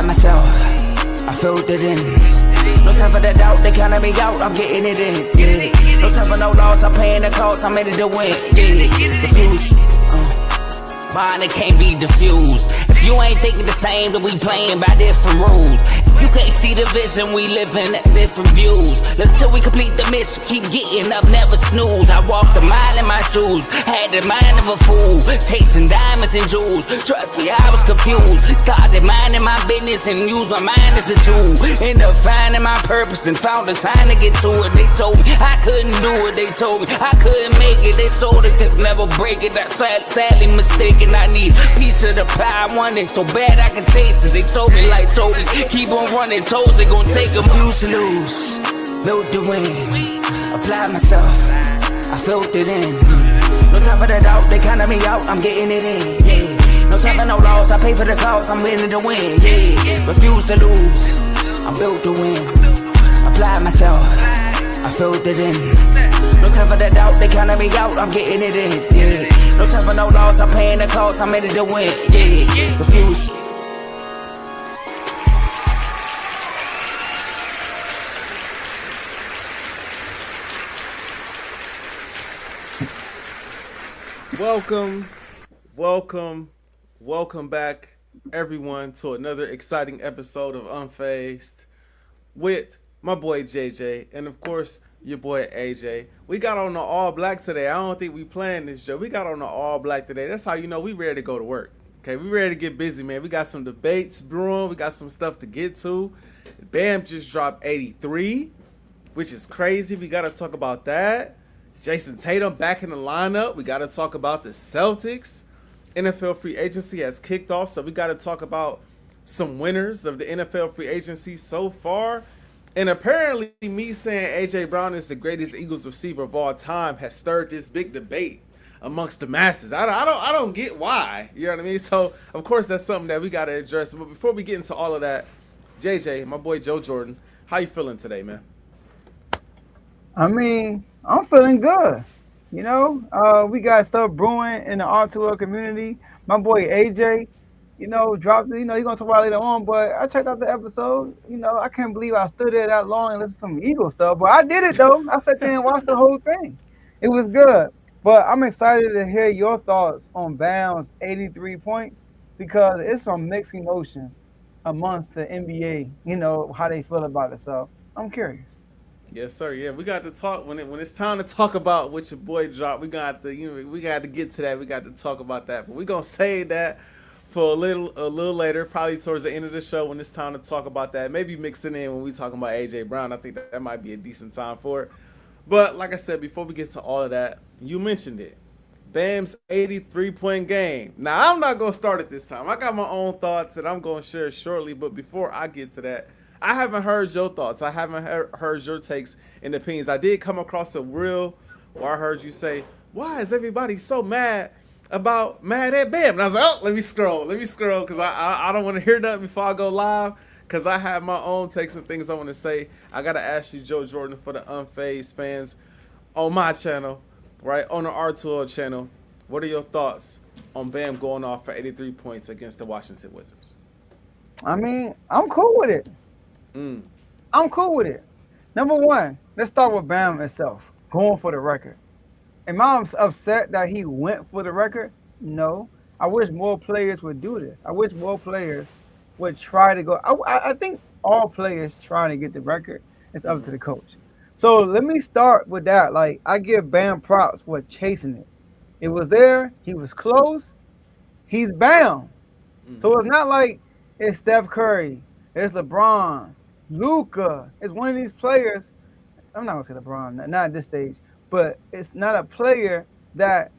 myself, I filled it in. No time for the doubt, they counted me out, I'm getting it in, yeah. No time for no loss, I'm paying the cost, I'm in it to win, yeah. Refuse, mine it can't be diffused. If you ain't thinking the same, then we playing by different rules. You can't see the vision, we living at different views. Until we complete the mission, keep getting up, never snooze. I walked a mile in my shoes, had the mind of a fool, chasing diamonds and jewels. Trust me, I was confused. Started minding my business and used my mind as a tool. Ended up finding my purpose and found the time to get to it. They told me I couldn't do it, they told me I couldn't make it. They sold it, could never break it. That's sadly mistaken. I need a piece of the pie, I want it so bad I can taste it. They told me like Toby, keep on running toes, they gon' take a few to lose. Built the win, applied myself, I filled it in. No time for the doubt, they counted me out, I'm getting it in, yeah. No time for no loss, I pay for the cost, I'm winning to win, yeah. Refuse to lose, I built the win, applied myself, I filled it in. No time for the doubt, they counted me out, I'm getting it in, yeah. No time for no loss, I'm paying the cost, I'm in it to win, yeah. Refuse. Welcome back, everyone, to another exciting episode of Unfazed with my boy JJ and, of course, your boy AJ. We got on the all black today. I don't think we planned this show. We got on the all black today. That's how you know we ready to go to work. Okay, we ready to get busy, man. We got some debates brewing. We got some stuff to get to. Bam just dropped 83, which is crazy. We got to talk about that. Jason Tatum back in the lineup. We got to talk about the Celtics. NFL free agency has kicked off, so we got to talk about some winners of the NFL free agency so far. And apparently me saying AJ Brown is the greatest Eagles receiver of all time has stirred this big debate amongst the masses. I don't get why. You know what I mean? So, of course, that's something that we got to address. But before we get into all of that, JJ, my boy Joe Jordan, how you feeling today, man? I mean, I'm feeling good. You know, we got stuff brewing in the R2L community. My boy AJ, dropped it. He's going to talk about it later on, but I checked out the episode. I can't believe I stood there that long and listened to some Eagle stuff, but I did it, though. I sat there and watched the whole thing. It was good, but I'm excited to hear your thoughts on Bam's 83 points because it's some mixed emotions amongst the NBA, how they feel about it. So I'm curious. Yes, sir. Yeah, we got to talk when it's time to talk about what your boy dropped. We got to, we got to get to that. We got to talk about that. But we're gonna save that for a little later, probably towards the end of the show when it's time to talk about that. Maybe mix it in when we talking about AJ Brown. I think that might be a decent time for it. But like I said, before we get to all of that, you mentioned it. Bam's 83-point game. Now I'm not gonna start it this time. I got my own thoughts that I'm gonna share shortly. But before I get to that, I haven't heard your thoughts. I haven't heard your takes and opinions. I did come across a reel where I heard you say, why is everybody so mad at Bam? And I was like, oh, let me scroll because I don't want to hear nothing before I go live because I have my own takes and things I want to say. I got to ask you, Joe Jordan, for the Unfazed fans on my channel, right, on the R2L channel, what are your thoughts on Bam going off for 83 points against the Washington Wizards? I mean, I'm cool with it. I'm cool with it. Number one, let's start with Bam itself, going for the record. Am I upset that he went for the record? No. I wish more players would do this. I wish more players would try to go. I think all players trying to get the record. It's up to the coach. So let me start with that. Like, I give Bam props for chasing it. It was there. He was close. He's Bam. So it's not like it's Steph Curry. It's LeBron. Luka is one of these players. I'm not gonna say LeBron, not at this stage, but it's not a player that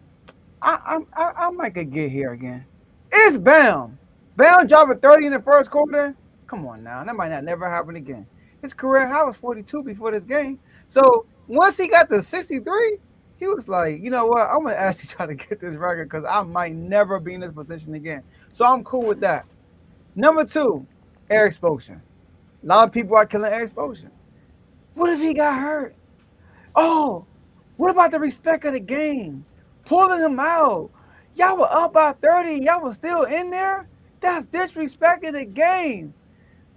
I might could get here again. It's Bam. Bam dropping 30 in the first quarter. Come on now, that might not never happen again. His career high was 42 before this game. So once he got to 63, he was like, you know what? I'm gonna actually try to get this record because I might never be in this position again. So I'm cool with that. Number two, air exposure. A lot of people are killing air exposure. What if he got hurt? Oh, what about the respect of the game? Pulling him out. Y'all were up by 30. Y'all were still in there? That's disrespecting the game.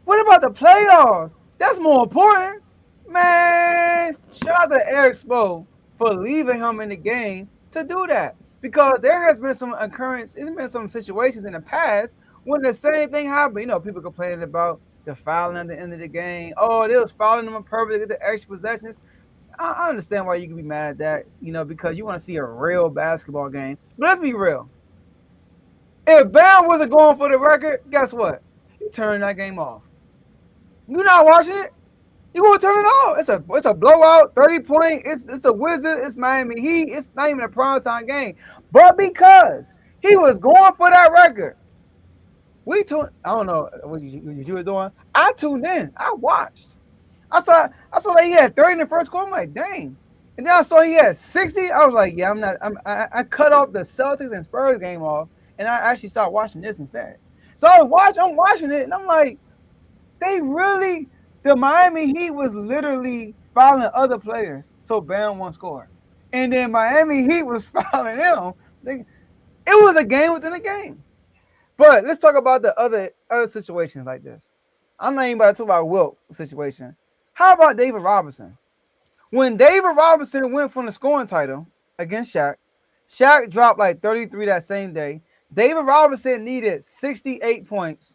What about the playoffs? That's more important. Man, shout out to Eric Spo for leaving him in the game to do that. Because there has been some occurrence, there's been some situations in the past when the same thing happened. You know, people complaining about the fouling at the end of the game. Oh, they was fouling them on purpose to get the extra possessions. I understand why you can be mad at that, you know, because you want to see a real basketball game. But let's be real. If Bam wasn't going for the record, guess what? You turn that game off. You're not watching it. You won't turn it off. It's a blowout, 30-point. It's a Wizard. It's Miami Heat. It's not even a primetime game. But because he was going for that record, I don't know what you were doing. I tuned in. I watched. I saw that he had 30 in the first quarter. I'm like, dang. And then I saw he had 60. I was like, yeah, I cut off the Celtics and Spurs game off, and I actually started watching this instead. So I'm watching it, and I'm like, the Miami Heat was literally fouling other players so Bam won't score. And then Miami Heat was fouling him. It was a game within a game. But let's talk about the other situations like this. I'm not even about to talk about Wilt situation. How about David Robinson? When David Robinson went from the scoring title against Shaq dropped like 33 that same day. David Robinson needed 68 points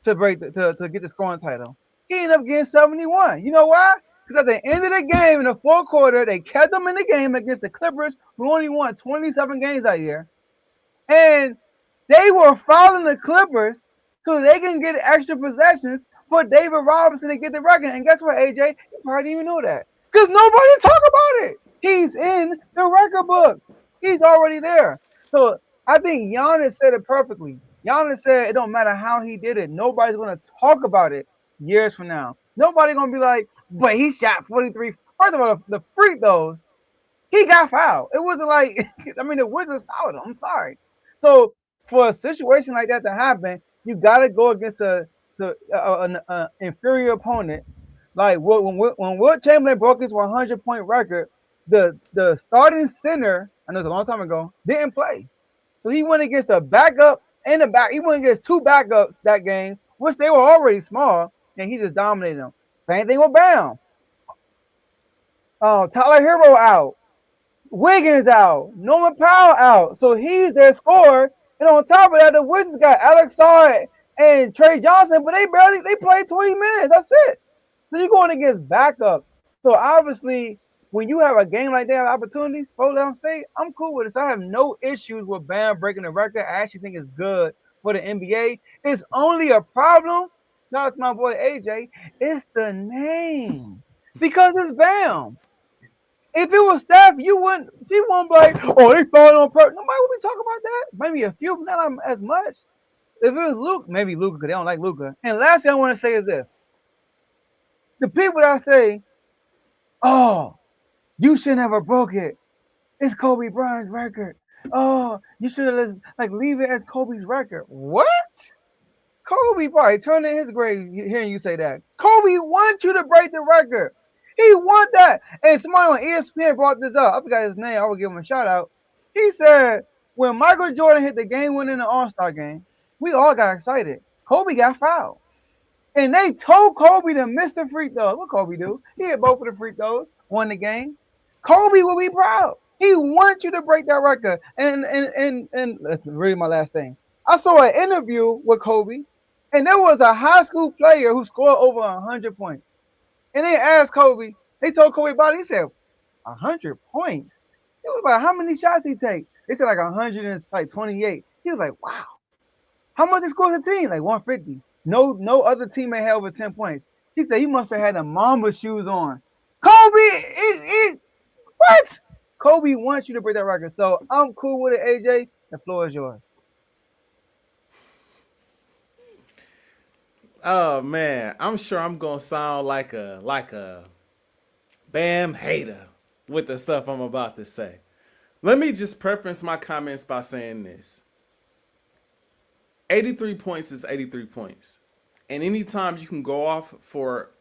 to get the scoring title. He ended up getting 71. You know why? Because at the end of the game in the fourth quarter, they kept him in the game against the Clippers, who only won 27 games that year. And they were fouling the Clippers so they can get extra possessions for David Robinson to get the record. And guess what, AJ? You probably didn't even know that. Because nobody talk about it. He's in the record book. He's already there. So I think Giannis said it perfectly. Giannis said it don't matter how he did it. Nobody's going to talk about it years from now. Nobody's going to be like, but he shot 43. First of all, the free throws, he got fouled. It wasn't like, the Wizards fouled him. I'm sorry. So for a situation like that to happen, you got to go against an inferior opponent. Like when Wilt Chamberlain broke his 100-point record, the starting center, I know it's a long time ago, didn't play. So he went against a backup and a back. He went against two backups that game, which they were already small, and he just dominated them. Same thing with Bam. Tyler Hero out. Wiggins out. Norman Powell out. So he's their scorer. And on top of that, the Wizards got Alex Sarr and Trey Johnson, but they played 20 minutes. That's it. So you're going against backups. So obviously, when you have a game like that, opportunities, I'm cool with it. So I have no issues with Bam breaking the record. I actually think it's good for the NBA. It's only a problem. No, it's my boy AJ. It's the name. Because it's Bam. If it was Steph, she wouldn't be like, oh, they fouled on purpose. Nobody would be talking about that. Maybe a few, but not as much. If it was Luke, maybe Luka, because they don't like Luka. And last thing I want to say is this. The people that say, oh, you should never broke it. It's Kobe Bryant's record. Oh, you should have leave it as Kobe's record. What? Kobe probably turned in his grave hearing you say that. Kobe wants you to break the record. He want that. And somebody on ESPN brought this up. I forgot his name. I will give him a shout out. He said when Michael Jordan hit the game-winning All-Star game, we all got excited. Kobe got fouled. And they told Kobe to miss the free throws. What Kobe do? He hit both of the free throws, won the game. Kobe will be proud. He wants you to break that record. And that's really my last thing. I saw an interview with Kobe, and there was a high school player who scored over 100 points. And they asked Kobe, they told Kobe about it. He said, 100 points? It was like, how many shots he take? They said like 128. He was like, wow. How much he scored the team? Like 150. No other teammate had over 10 points. He said he must have had the Mamba shoes on. Kobe, what? Kobe wants you to break that record. So I'm cool with it, AJ. The floor is yours. Oh man, I'm sure I'm gonna sound like a Bam hater with the stuff I'm about to say. Let me just preference my comments by saying this. 83 points is 83 points. And anytime you can go off for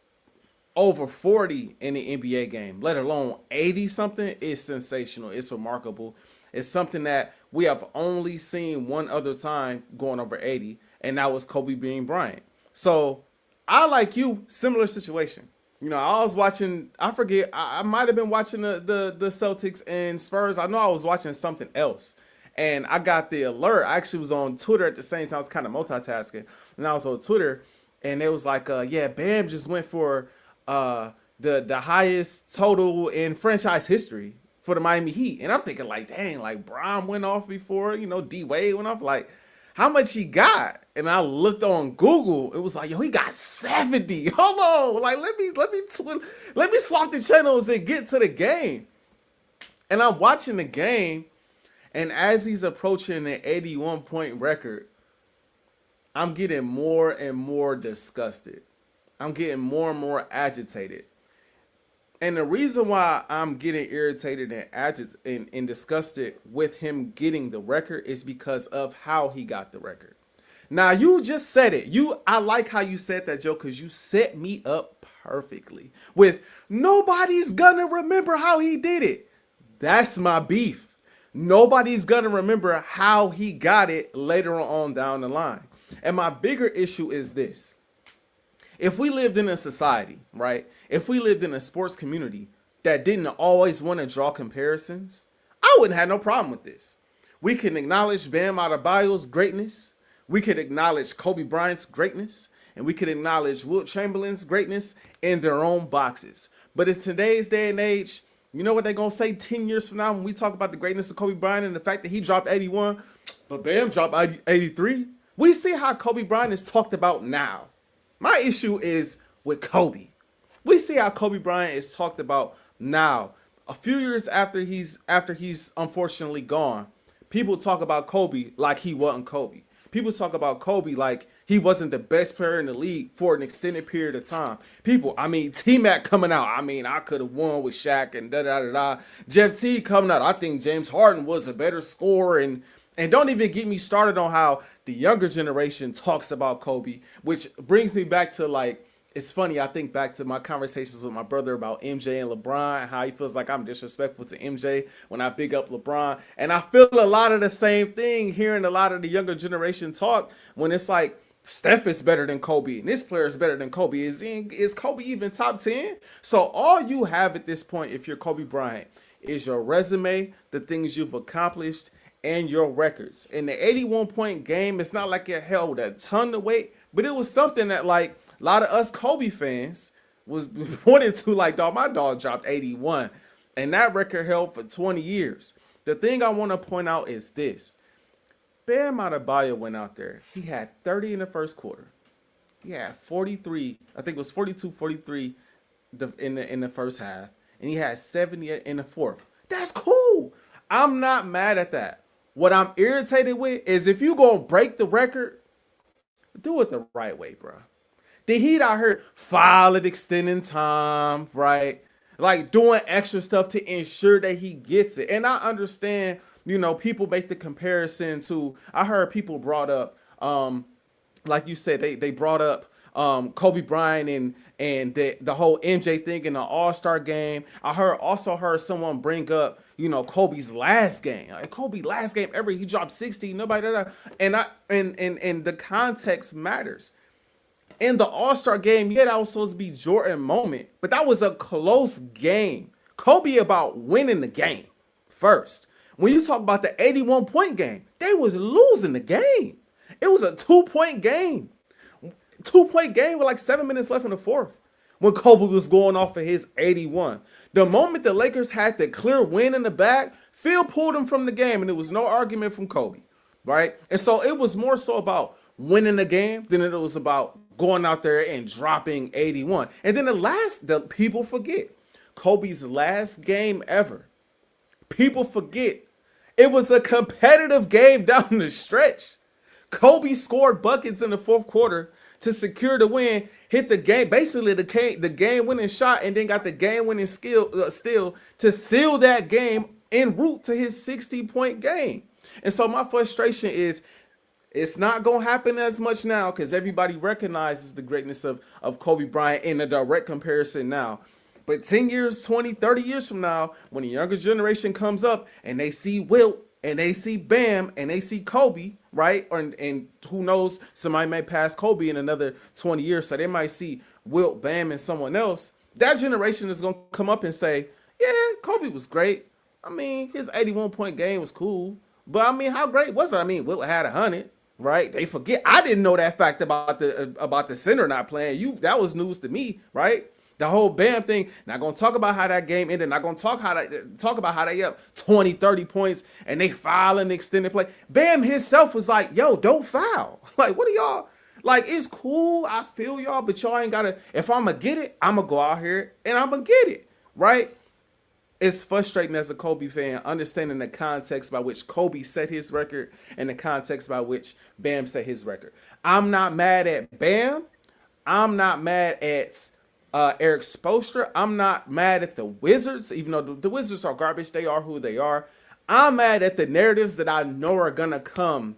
over 40 in the NBA game, let alone 80 something, is sensational. It's remarkable. It's something that we have only seen one other time going over 80, and that was Kobe Bryant. So I like you, similar situation. You know, I was watching. I forget. I might have been watching the Celtics and Spurs. I know I was watching something else, and I got the alert. I actually was on Twitter at the same time. I was kind of multitasking, and I was on Twitter, and it was like, yeah, Bam just went for the highest total in franchise history for the Miami Heat, and I'm thinking like, dang, like Bron went off before, you know, D Wade went off, like. How much he got? And I looked on Google. It was like, yo, he got 70. Hold on, like let me swap the channels and get to the game. And I'm watching the game, and as he's approaching an 81-point record, I'm getting more and more disgusted. I'm getting more and more agitated. And the reason why I'm getting irritated and disgusted with him getting the record is because of how he got the record. Now, you just said it. I like how you said that, Joe, because you set me up perfectly with nobody's gonna remember how he did it. That's my beef. Nobody's gonna remember how he got it later on down the line. And my bigger issue is this. If we lived in a society, right? If we lived in a sports community that didn't always want to draw comparisons, I wouldn't have no problem with this. We can acknowledge Bam Adebayo's greatness. We could acknowledge Kobe Bryant's greatness. And we could acknowledge Wilt Chamberlain's greatness in their own boxes. But in today's day and age, you know what they're going to say 10 years from now when we talk about the greatness of Kobe Bryant and the fact that he dropped 81, but Bam dropped 83? We see how Kobe Bryant is talked about now. My issue is with Kobe. We see how Kobe Bryant is talked about now. A few years after he's unfortunately gone, people talk about Kobe like he wasn't Kobe. People talk about Kobe like he wasn't the best player in the league for an extended period of time. T-Mac coming out. I could have won with Shaq and da-da-da-da. Jeff T coming out. I think James Harden was a better scorer. And don't even get me started on how the younger generation talks about Kobe, which brings me back to, like, it's funny. I think back to my conversations with my brother about MJ and LeBron, and how he feels like I'm disrespectful to MJ when I big up LeBron. And I feel a lot of the same thing hearing a lot of the younger generation talk when it's like, Steph is better than Kobe, and this player is better than Kobe. Is Kobe even top 10? So all you have at this point, if you're Kobe Bryant, is your resume, the things you've accomplished, and your records. In the 81-point game, it's not like it held a ton of weight, but it was something that, like, a lot of us Kobe fans was pointing to, like, dog, my dog dropped 81, and that record held for 20 years. The thing I want to point out is this. Bam Adebayo went out there. He had 30 in the first quarter. He had 43, I think it was 42, 43 in the first half, and he had 70 in the fourth. That's cool. I'm not mad at that. What I'm irritated with is if you gonna break the record, do it the right way, bro. The Heat out here filing extending time, right? Like doing extra stuff to ensure that he gets it. And I understand, you know, people make the comparison to, I heard people brought up, like you said, they brought up Kobe Bryant and the whole MJ thing in the All-Star game. I also heard someone bring up, you know, Kobe's last game. Like Kobe's last game ever, he dropped 60. Nobody and the context matters. In the All-Star game, yeah, that was supposed to be Jordan moment, but that was a close game. Kobe about winning the game first. When you talk about the 81-point game, they was losing the game. It was a 2-point game. 2-point game with like 7 minutes left in the fourth when Kobe was going off of his 81. The moment the Lakers had the clear win in the bag, Phil pulled him from the game, and there was no argument from Kobe, right? And so it was more so about winning the game than it was about going out there and dropping 81. And then the people forget, Kobe's last game ever. People forget. It was a competitive game down the stretch. Kobe scored buckets in the fourth quarter to secure the win, hit the game, basically the game-winning shot, and then got the game-winning steal to seal that game en route to his 60-point game. And so my frustration is it's not going to happen as much now because everybody recognizes the greatness of Kobe Bryant in a direct comparison now. But 10 years, 20, 30 years from now, when the younger generation comes up and they see Wilt and they see Bam and they see Kobe, right? And who knows, somebody may pass Kobe in another 20 years, so they might see Wilt, Bam, and someone else. That generation is gonna come up and say, yeah, Kobe was great. I mean, his 81-point game was cool, but I mean, how great was it? I mean, Wilt had 100, right? They forget. I didn't know that fact about the center not playing. That was news to me, right? The whole Bam thing. Not gonna talk about how that game ended. Not gonna talk about how they up 20, 30 points and they foul in the extended play. Bam himself was like, yo, don't foul. Like, what are y'all? Like, it's cool. I feel y'all, but y'all ain't gotta. If I'm gonna get it, I'm gonna go out here and I'm gonna get it, right? It's frustrating as a Kobe fan, understanding the context by which Kobe set his record and the context by which Bam set his record. I'm not mad at Bam. I'm not mad at Eric Spoelstra. I'm not mad at the Wizards, even though the Wizards are garbage. They are who they are. I'm mad at the narratives that I know are going to come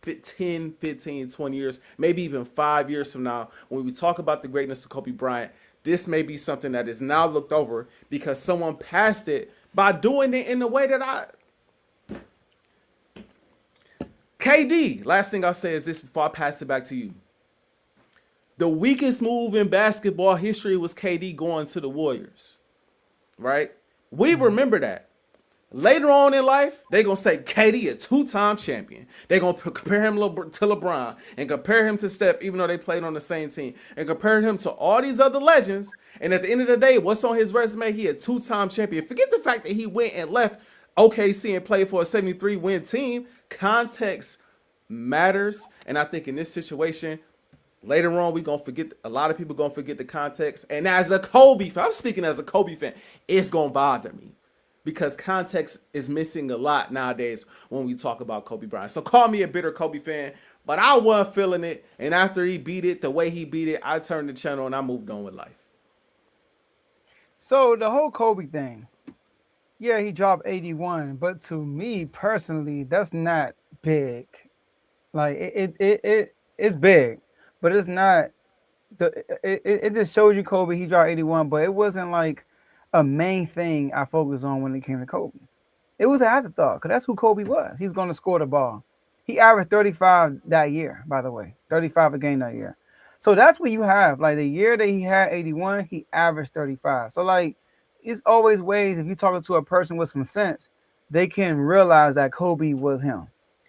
10, 15, 20 years, maybe even 5 years from now. When we talk about the greatness of Kobe Bryant, this may be something that is now looked over because someone passed it by doing it in the way that KD, last thing I'll say is this before I pass it back to you. The weakest move in basketball history was KD going to the Warriors, right? We remember that. Later on in life, they're going to say KD a two-time champion. They're going to compare him to LeBron and compare him to Steph, even though they played on the same team, and compare him to all these other legends. And at the end of the day, what's on his resume? He a two-time champion. Forget the fact that he went and left OKC and played for a 73-win team. Context matters. And I think in this situation, later on, we gonna forget. A lot of people gonna forget the context. And as a Kobe fan, I'm speaking as a Kobe fan, it's gonna bother me because context is missing a lot nowadays when we talk about Kobe Bryant. So call me a bitter Kobe fan, but I wasn't feeling it. And after he beat it, the way he beat it, I turned the channel and I moved on with life. So the whole Kobe thing, yeah, he dropped 81, but to me personally, that's not big. Like it's big. But it's not. It just shows you Kobe. He dropped 81, but it wasn't like a main thing I focused on when it came to Kobe. It was an afterthought because that's who Kobe was. He's going to score the ball. He averaged 35 that year, by the way, 35 a game that year. So that's what you have. Like the year that he had 81, he averaged 35. So like, it's always ways if you're talking to a person with some sense, they can realize that Kobe was him.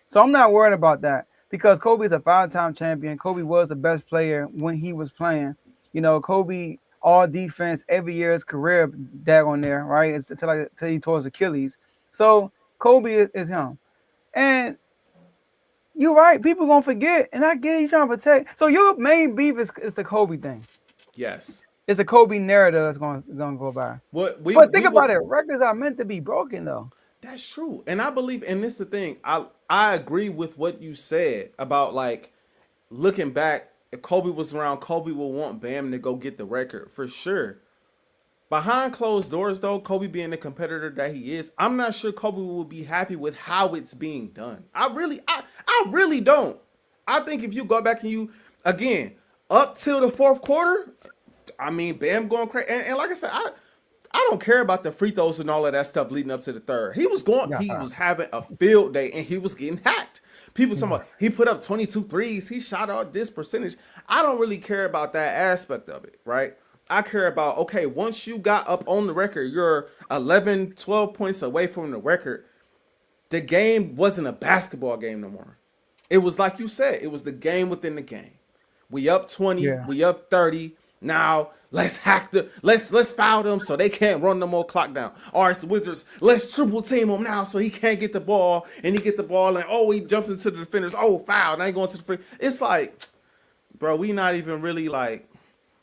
So I'm not worried about that. Because Kobe is a 5-time champion. Kobe was the best player when he was playing. You know, Kobe, all defense, every year his career, daggone there, right? It's until he tore his Achilles. So Kobe is him. And you're right. People going to forget. And I get it. You're trying to protect. So your main beef is the Kobe thing. Yes. It's a Kobe narrative that's going to go by. But think about it. Records are meant to be broken, though. That's true. And I believe, and this is the thing, I agree with what you said about like looking back, if Kobe was around, Kobe would want Bam to go get the record for sure. Behind closed doors though, Kobe being the competitor that he is, I'm not sure Kobe will be happy with how it's being done. I really don't. I think if you go back and you, again, up till the fourth quarter, I mean, Bam going crazy. And like I said, I don't care about the free throws and all of that stuff leading up to the third. He was having a field day and he was getting hacked. People talking about he put up 22 threes. He shot out this percentage. I don't really care about that aspect of it, right? I care about, okay, once you got up on the record, you're 11, 12 points away from the record. The game wasn't a basketball game no more. It was like you said, it was the game within the game. We up 20, we up 30. Now let's let's foul them so they can't run no more clock down. All right, the Wizards, let's triple team him now so he can't get the ball, and he get the ball and he jumps into the defenders. Oh, foul! Now he going to the free. It's like, bro, we not even really like.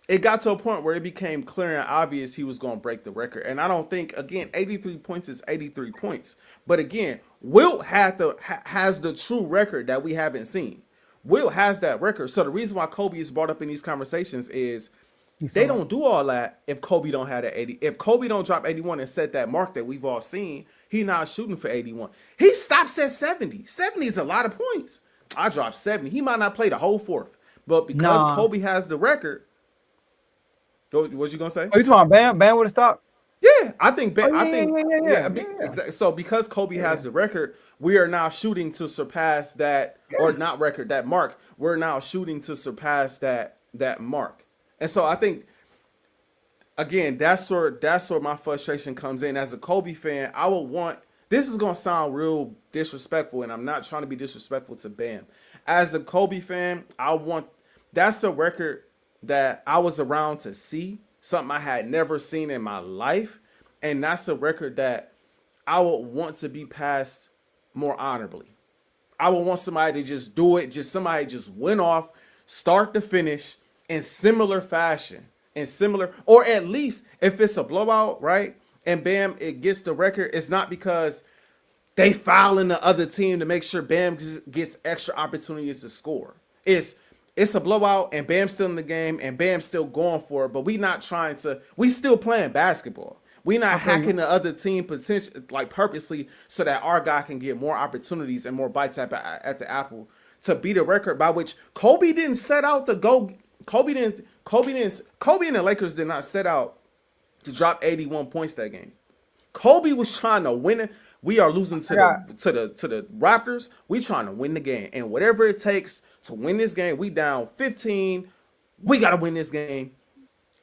It got to a point where it became clear and obvious he was going to break the record, and I don't think 83 points is 83 points. But again, Wilt has the true record that we haven't seen. Wilt has that record. So the reason why Kobe is brought up in these conversations is. They don't do all that if Kobe don't have that 80. If Kobe don't drop 81 and set that mark that we've all seen, he not shooting for 81. He stops at 70. 70 is a lot of points. I dropped 70. He might not play the whole fourth. But because Kobe has the record, what you going to say? Oh, you talking about Bam? Bam would have stopped? Yeah, I think. Yeah. Exactly. So because Kobe has the record, we are now shooting to surpass that, or not record that mark. We're now shooting to surpass that mark, and so I think again that's where my frustration comes in. As a Kobe fan, I would want. This is gonna sound real disrespectful, and I'm not trying to be disrespectful to Bam. As a Kobe fan, I want that's a record that I was around to see, something I had never seen in my life, and that's a record that I would want to be passed more honorably. I would want somebody to just do it, just somebody just went off, start to finish in similar fashion, or at least if it's a blowout, right? And Bam, it gets the record. It's not because they fouling the other team to make sure Bam gets extra opportunities to score. It's a blowout and Bam's still in the game and Bam's still going for it, but we still playing basketball. We not hacking the other team purposely so that our guy can get more opportunities and more bites at the apple to beat a record by which Kobe didn't set out to go. Kobe and the Lakers did not set out to drop 81 points that game. Kobe was trying to win it. We are losing to the Raptors. We trying to win the game, and whatever it takes to win this game, we down 15. We got to win this game,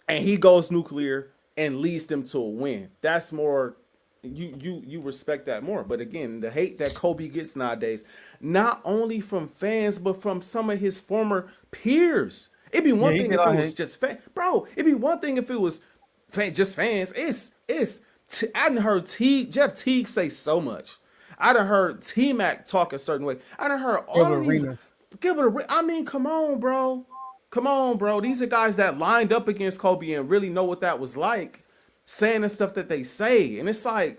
and he goes nuclear and leads them to a win. That's more. You respect that more. But again, the hate that Kobe gets nowadays, not only from fans but from some of his former peers. It'd be one thing if it was just bro. It'd be one thing if it was just fans. I done heard Jeff Teague say so much. I done heard T-Mac talk a certain way. I done heard all of these. I mean, come on, bro. These are guys that lined up against Kobe and really know what that was like, saying the stuff that they say. And it's like,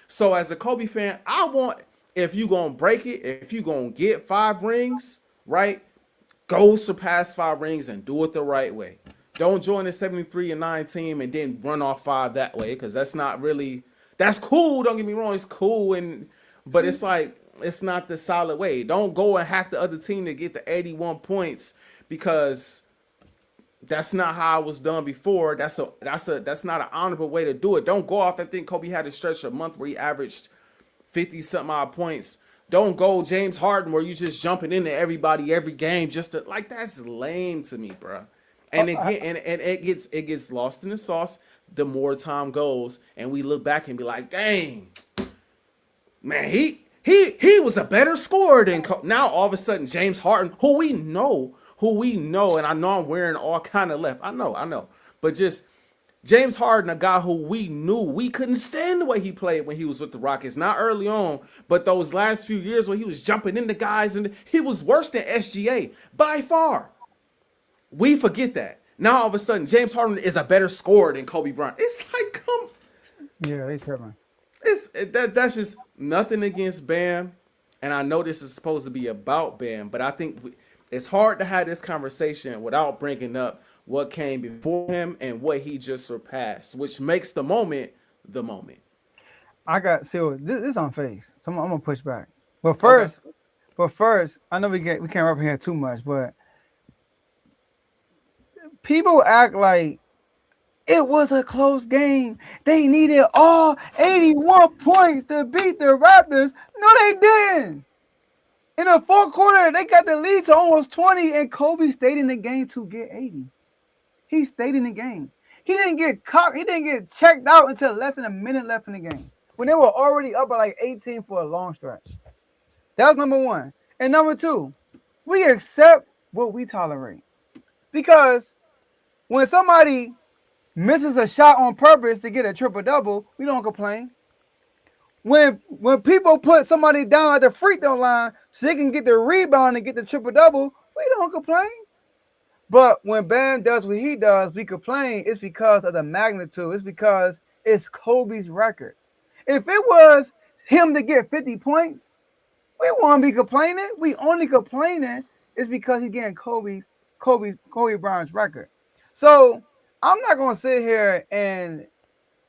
so as a Kobe fan, I want, if you gonna break it, if you gonna get 5 rings, right, go surpass 5 rings and do it the right way. Don't join the 73-9 team and then run off 5 that way, because that's cool. Don't get me wrong, it's cool, but it's like it's not the solid way. Don't go and hack the other team to get the 81 points, because that's not how it was done before. That's not an honorable way to do it. Don't go off and think Kobe had to stretch a month where he averaged 50 something odd points. Don't go James Harden where you just jumping into everybody every game just to that's lame to me, bro. And again, and it gets lost in the sauce the more time goes, and we look back and be like, dang, man, he was a better scorer than now. All of a sudden, James Harden, who we know, and I know I'm wearing all kind of left. I know, but just James Harden, a guy who we knew we couldn't stand the way he played when he was with the Rockets. Not early on, but those last few years when he was jumping into guys, and he was worse than SGA by far. We forget that. Now all of a sudden, James Harden is a better scorer than Kobe Bryant. It's like, yeah, he's tripping. That's just nothing against Bam, and I know this is supposed to be about Bam, but I think it's hard to have this conversation without bringing up what came before him and what he just surpassed, which makes the moment the moment. This is Unfazed, so I'm gonna push back. But first, I know we can't wrap here too much, but people act like it was a close game. They needed all 81 points to beat the Raptors. No, they didn't. In the fourth quarter, they got the lead to almost 20, and Kobe stayed in the game to get 80. He stayed in the game. He didn't get caught. He didn't get checked out until less than a minute left in the game, when they were already up by like 18 for a long stretch. That was number one. And number two, we accept what we tolerate. Because when somebody misses a shot on purpose to get a triple-double, we don't complain. When people put somebody down at the free throw line so they can get the rebound and get the triple-double, we don't complain. But when Bam does what he does, we complain. It's because of the magnitude. It's because it's Kobe's record. If it was him to get 50 points, we won't be complaining. We only complaining is because he's getting Kobe Bryant's record. So I'm not gonna sit here and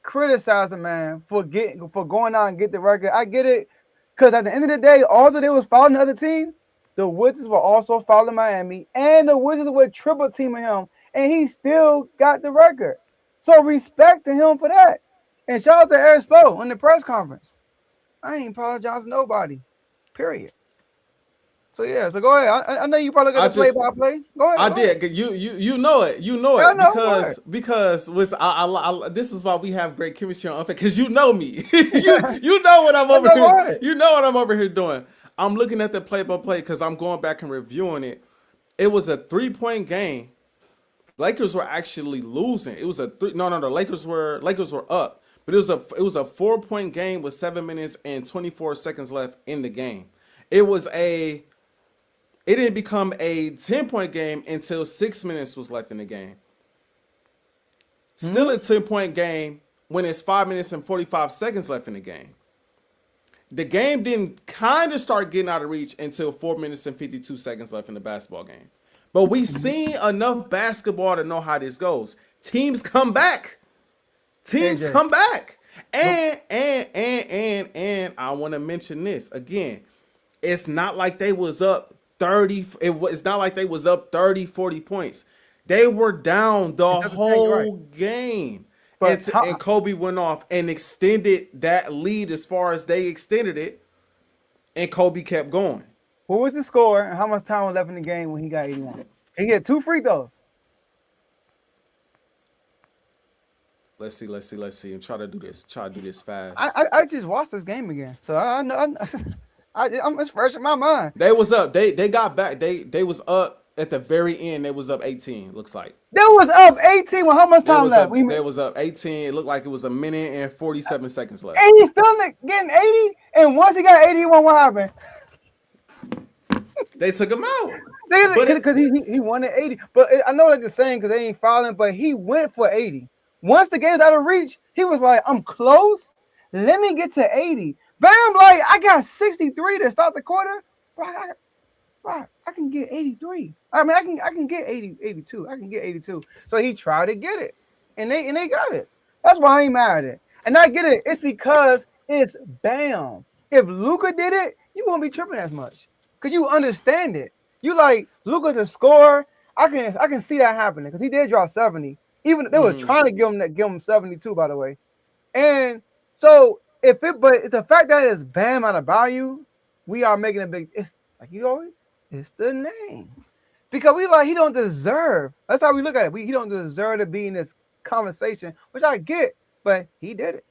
criticize the man for going out and get the record. I get it, because at the end of the day, all that it was fouling the other team, the Wizards were also fouling Miami, and the Wizards were triple teaming him, and he still got the record. So respect to him for that. And shout out to Eric Spo in the press conference. I ain't apologizing to nobody. Period. So yeah, so go ahead. I know you probably got the play-by-play. Go ahead. I did. You know it. You know it because this is why we have great chemistry on Unfazed, because you know me. you know what I'm over here. You know what I'm over here doing. I'm looking at the play-by-play because I'm going back and reviewing it. It was a 3-point game. Lakers were actually losing. It was a no. The Lakers were up, but it was a 4-point game with 7 minutes and 24 seconds left in the game. It didn't become a 10-point game until 6 minutes was left in the game. Still a 10-point game when it's 5 minutes and 45 seconds left in the game. The game didn't kind of start getting out of reach until 4 minutes and 52 seconds left in the basketball game. But we've seen enough basketball to know how this goes. Teams come back. Come back. And I want to mention this again. It's not like they was up 30. It's not like they was up 30, 40 points. They were down the whole game. And Kobe went off and extended that lead as far as they extended it. And Kobe kept going. What was the score and how much time was left in the game when he got 81? He had 2 free throws. Let's see. And try to do this fast. I just watched this game again. So I know it's fresh in my mind. They was up. They got back. They was up at the very end. They was up 18. Looks like they was up 18 with how much time left? They was up 18. It looked like it was a minute and 47 seconds left. And he's still getting 80. And once he got 81, what happened? They took him out. Because he wanted 80. But I know they're just saying because they ain't fouling, but he went for 80. Once the game's out of reach, he was like, I'm close. Let me get to 80. Bam, like, I got 63 to start the quarter. Bro, I can get 83. I mean, I can get 82. I can get 82. So he tried to get it. And they got it. That's why I ain't mad at it. And I get it. It's because it's Bam. If Luka did it, you won't be tripping as much. Because you understand it. You like, Luka's a scorer. I can see that happening. Because he did drop 70. Even they was trying to give him 72, by the way. And so but the fact that it's Bam Adebayo, we are making a big. It's like you always. It's the name because he don't deserve. That's how we look at it. He don't deserve to be in this conversation, which I get, but he did it.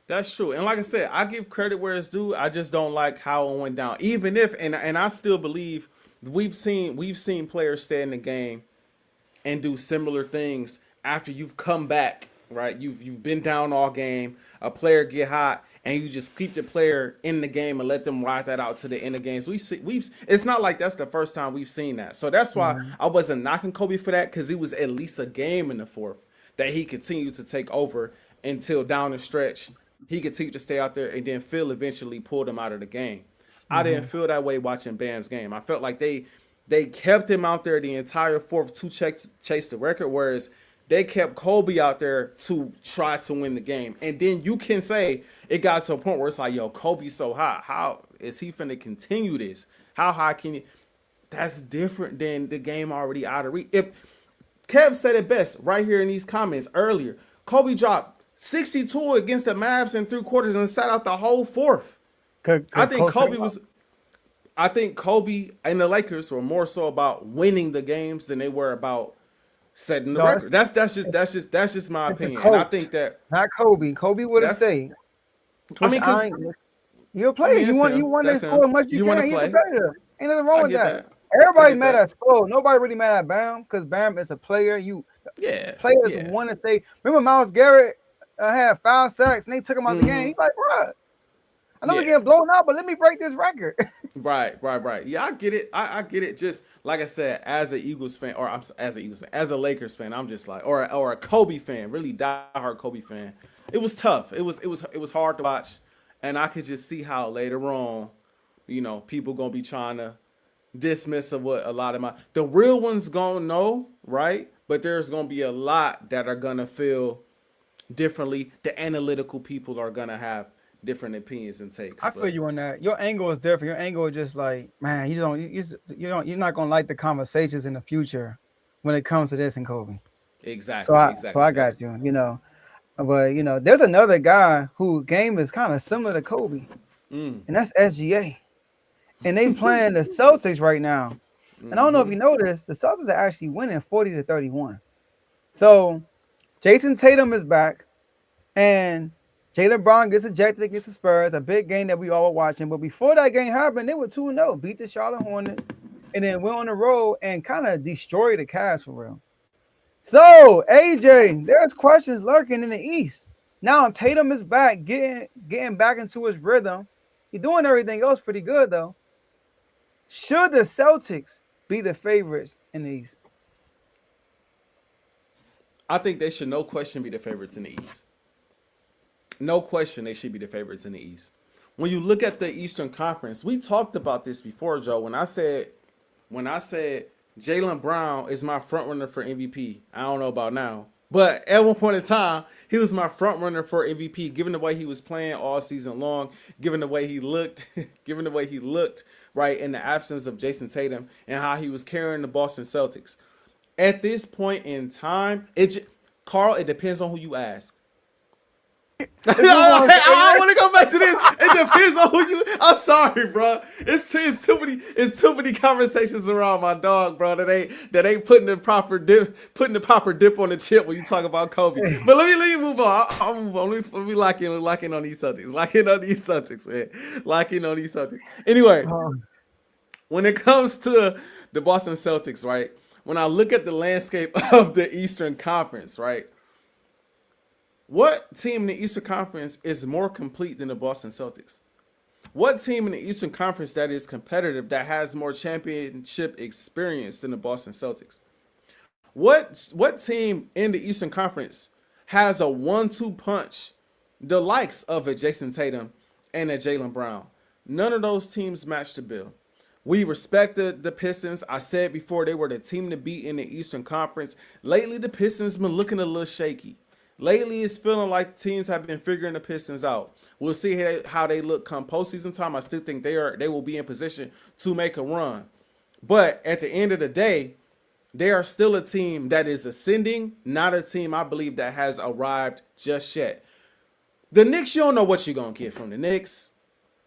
That's true. And like I said, I give credit where it's due. I just don't like how it went down. Even if and I still believe we've seen players stay in the game and do similar things after you've come back. Right, you've been down all game. A player get hot, and you just keep the player in the game and let them ride that out to the end of games. It's not like that's the first time we've seen that. So that's why I wasn't knocking Kobe for that because it was at least a game in the fourth that he continued to take over until down the stretch. He continued to stay out there, and then Phil eventually pulled him out of the game. I didn't feel that way watching Bam's game. I felt like they kept him out there the entire fourth to chase the record, whereas they kept Kobe out there to try to win the game. And then you can say it got to a point where it's like, yo, Kobe's so high. How is he finna continue this? How high can he? That's different than the game already out of reach. If Kev said it best right here in these comments earlier, Kobe dropped 62 against the Mavs in 3 quarters and sat out the whole fourth. I think Kobe and the Lakers were more so about winning the games than they were about setting the record. That's just my opinion. And I think that not Kobe. Kobe would have stayed. I mean, because you're a player. You want to score as much as you can. He's a player. Ain't nothing wrong with that. Everybody's mad at Score. Nobody really mad at Bam because Bam is a player. Players want to stay. Remember Myles Garrett had 5 sacks and they took him out of the game. He's like, bro, I know we're getting blown out, but let me break this record. Right. Yeah, I get it. I get it. Just like I said, as an Eagles fan, or as a Lakers fan, I'm just like, or a Kobe fan, really diehard Kobe fan. It was tough. It was hard to watch, and I could just see how later on, people gonna be trying to dismiss of what a lot of the real ones gonna know, right? But there's gonna be a lot that are gonna feel differently. The analytical people are gonna have different opinions and takes. I feel you on that. Your angle is different. Your angle is just like, man, you're not gonna like the conversations in the future when it comes to this and Kobe. Exactly. So I got you. But there's another guy whose game is kind of similar to Kobe, and that's SGA. And they playing the Celtics right now. And I don't know if you noticed, the Celtics are actually winning 40-31. So Jason Tatum is back, and Jaylen Brown gets ejected against the Spurs, a big game that we all were watching. But before that game happened, they were 2-0, beat the Charlotte Hornets, and then went on the road and kind of destroyed the Cavs for real. So, AJ, there's questions lurking in the East. Now Tatum is back, getting back into his rhythm. He's doing everything else pretty good, though. Should the Celtics be the favorites in the East? I think they should, no question, be the favorites in the East. No question they should be the favorites in the East. When you look at the Eastern Conference, we talked about this before, Joe. When I said Jaylen Brown is my front runner for MVP, I don't know about now, but at one point in time, he was my front runner for MVP, given the way he was playing all season long, given the way he looked, right, in the absence of Jason Tatum, and how he was carrying the Boston Celtics. At this point in time, Carl, it depends on who you ask. I want to go back to this. It depends on who you. I'm sorry, bro. It's too many conversations around my dog, bro. That ain't putting the proper dip on the chip when you talk about Kobe. But let me move on. I'll move on. Let me lock in on these Celtics. Lock in on these Celtics. Anyway, when it comes to the Boston Celtics, right? When I look at the landscape of the Eastern Conference, right? What team in the Eastern Conference is more complete than the Boston Celtics? What team in the Eastern Conference that is competitive, that has more championship experience than the Boston Celtics? What team in the Eastern Conference has a 1-2 punch, the likes of a Jason Tatum and a Jaylen Brown? None of those teams match the bill. We respected the Pistons. I said before, they were the team to beat in the Eastern Conference. Lately, the Pistons been looking a little shaky. Lately, it's feeling like teams have been figuring the Pistons out. We'll see how they look come postseason time. I still think they will be in position to make a run. But at the end of the day, they are still a team that is ascending, not a team I believe that has arrived just yet. The Knicks, you don't know what you're going to get from the Knicks.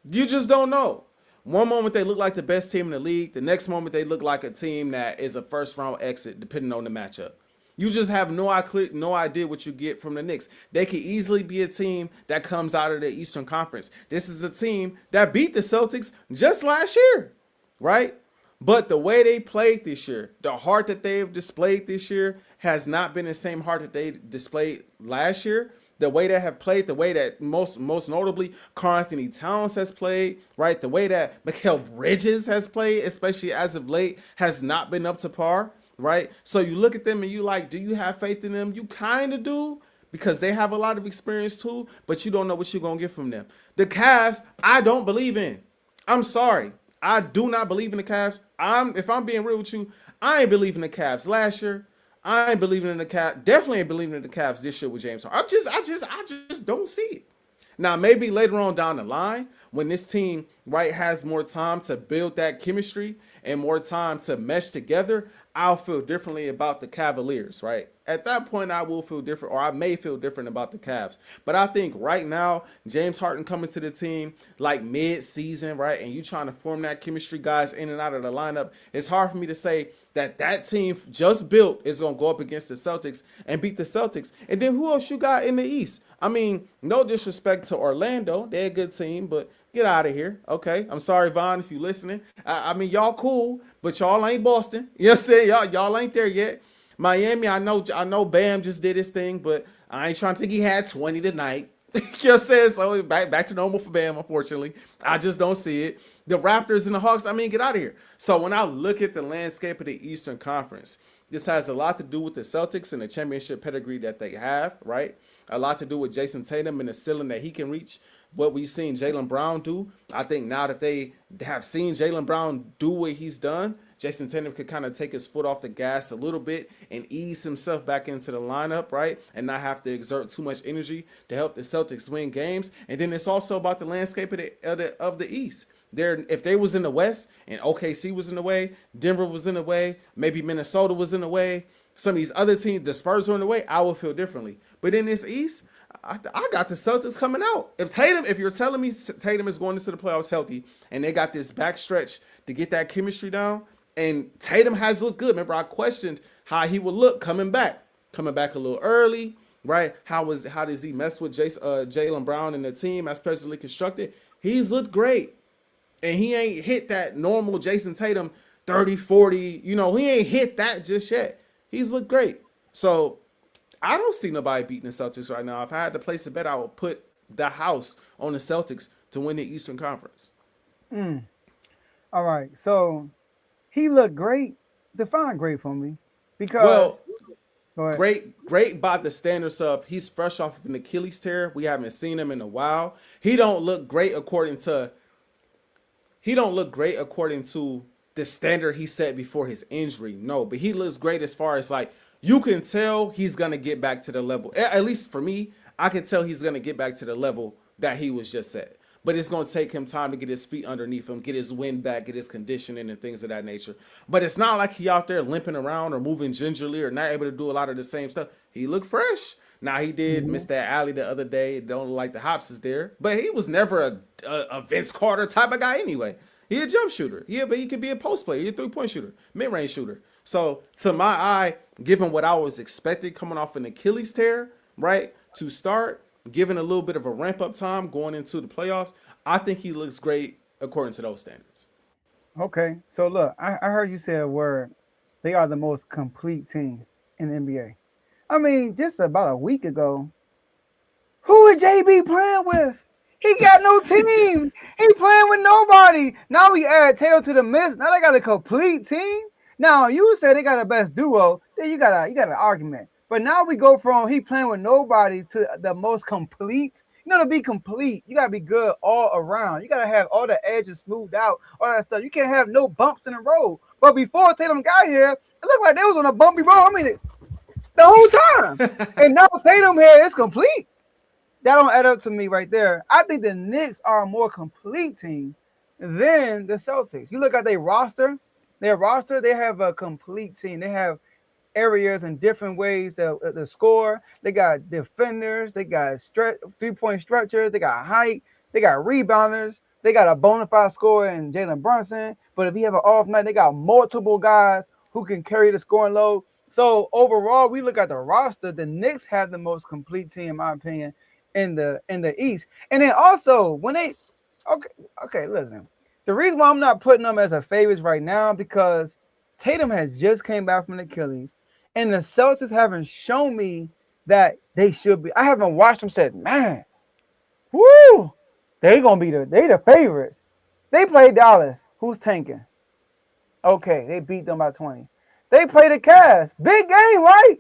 You just don't know. One moment they look like the best team in the league. The next moment they look like a team that is a first-round exit, depending on the matchup. You just have no idea what you get from the Knicks. They could easily be a team that comes out of the Eastern Conference. This is a team that beat the Celtics just last year, right? But the way they played this year, the heart that they have displayed this year has not been the same heart that they displayed last year. The way they have played, the way that most notably Karl-Anthony Towns has played, right? The way that Mikal Bridges has played, especially as of late, has not been up to par. Right? So you look at them and you like, do you have faith in them? You kind of do, because they have a lot of experience too, but you don't know what you're going to get from them. The Cavs, I don't believe in. I'm sorry. I do not believe in the Cavs. If I'm being real with you, I ain't believing the Cavs last year. I ain't believing in the Cavs. Definitely ain't believing in the Cavs this year with James Harden. I just don't see it. Now, maybe later on down the line, when this team, right, has more time to build that chemistry and more time to mesh together, I'll feel differently about the Cavaliers, right? At that point, I will feel different, or I may feel different about the Cavs. But I think right now, James Harden coming to the team like mid-season, right, and you trying to form that chemistry, guys in and out of the lineup, it's hard for me to say that team just built is going to go up against the Celtics and beat the Celtics. And then who else you got in the East? I mean, no disrespect to Orlando. They're a good team, but get out of here. Okay. I'm sorry, Vaughn, if you're listening. I mean, y'all cool, but y'all ain't Boston. You know what I'm saying? Y'all ain't there yet. Miami, I know Bam just did his thing, but I ain't trying to think he had 20 tonight. You know what I'm saying? So back to normal for Bam, unfortunately. I just don't see it. The Raptors and the Hawks, I mean, get out of here. So when I look at the landscape of the Eastern Conference, this has a lot to do with the Celtics and the championship pedigree that they have, right? A lot to do with Jason Tatum and the ceiling that he can reach. What we've seen Jaylen Brown do. I think now that they have seen Jaylen Brown do what he's done, Jason Tatum could kind of take his foot off the gas a little bit and ease himself back into the lineup, right? And not have to exert too much energy to help the Celtics win games. And then it's also about the landscape of the East. If they was in the West and OKC was in the way, Denver was in the way, maybe Minnesota was in the way, some of these other teams, the Spurs were in the way, I would feel differently. But in this East, I got the Celtics coming out. If you're telling me Tatum is going into the playoffs healthy and they got this backstretch to get that chemistry down, and Tatum has looked good. Remember, I questioned how he would look coming back a little early, right? How does he mess with Jaylen Brown and the team as presently constructed? He's looked great. And he ain't hit that normal Jason Tatum 30, 40. He ain't hit that just yet. He's looked great. So I don't see nobody beating the Celtics right now. If I had to place a bet, I would put the house on the Celtics to win the Eastern Conference. All right. So he looked great. Define great for me. Because great by the standards of he's fresh off of an Achilles tear. We haven't seen him in a while. He don't look great according to the standard he set before his injury. No, but he looks great as far as like you can tell he's gonna get back to the level. At least for me, I can tell he's gonna get back to the level that he was just at. But it's gonna take him time to get his feet underneath him, get his wind back, get his conditioning and things of that nature. But it's not like he out there limping around or moving gingerly or not able to do a lot of the same stuff. He looked fresh. Now he did miss that alley the other day. It don't look like the hops is there, but he was never a Vince Carter type of guy anyway. He a jump shooter. Yeah, but he could be a post player. He's a 3-point shooter, mid-range shooter. So to my eye, given what I was expecting coming off an Achilles tear, right, to start, given a little bit of a ramp up time going into the playoffs, I think he looks great according to those standards. Okay. So look, I heard you say a word. They are the most complete team in the NBA. I mean, just about a week ago, who is JB playing with? He got no team. He playing with nobody. Now we add Tatum to the mix. Now they got a complete team. Now you say they got the best duo. Then you got an argument. But now we go from he playing with nobody to the most complete. To be complete, you gotta be good all around. You gotta have all the edges smoothed out, all that stuff. You can't have no bumps in the road. But before Tatum got here, it looked like they was on a bumpy road. I mean, the whole time. And now Tatum here is complete. That don't add up to me right there. I think the Knicks are a more complete team than the Celtics. You look at their roster, they have a complete team. They have areas in different ways to score. They got defenders, they got 3-point stretchers, they got height, they got rebounders, they got a bona fide scorer in Jalen Brunson. But if you have an off night, they got multiple guys who can carry the scoring load. So overall, we look at the roster, the Knicks have the most complete team, in my opinion, in the East. And then also when they listen. The reason why I'm not putting them as a favorites right now because Tatum has just came back from the Achilles, and the Celtics haven't shown me that they should be. I haven't watched them said, man, whoo, they the favorites. They played Dallas, who's tanking. Okay, they beat them by 20. They play the Cavs. Big game, right?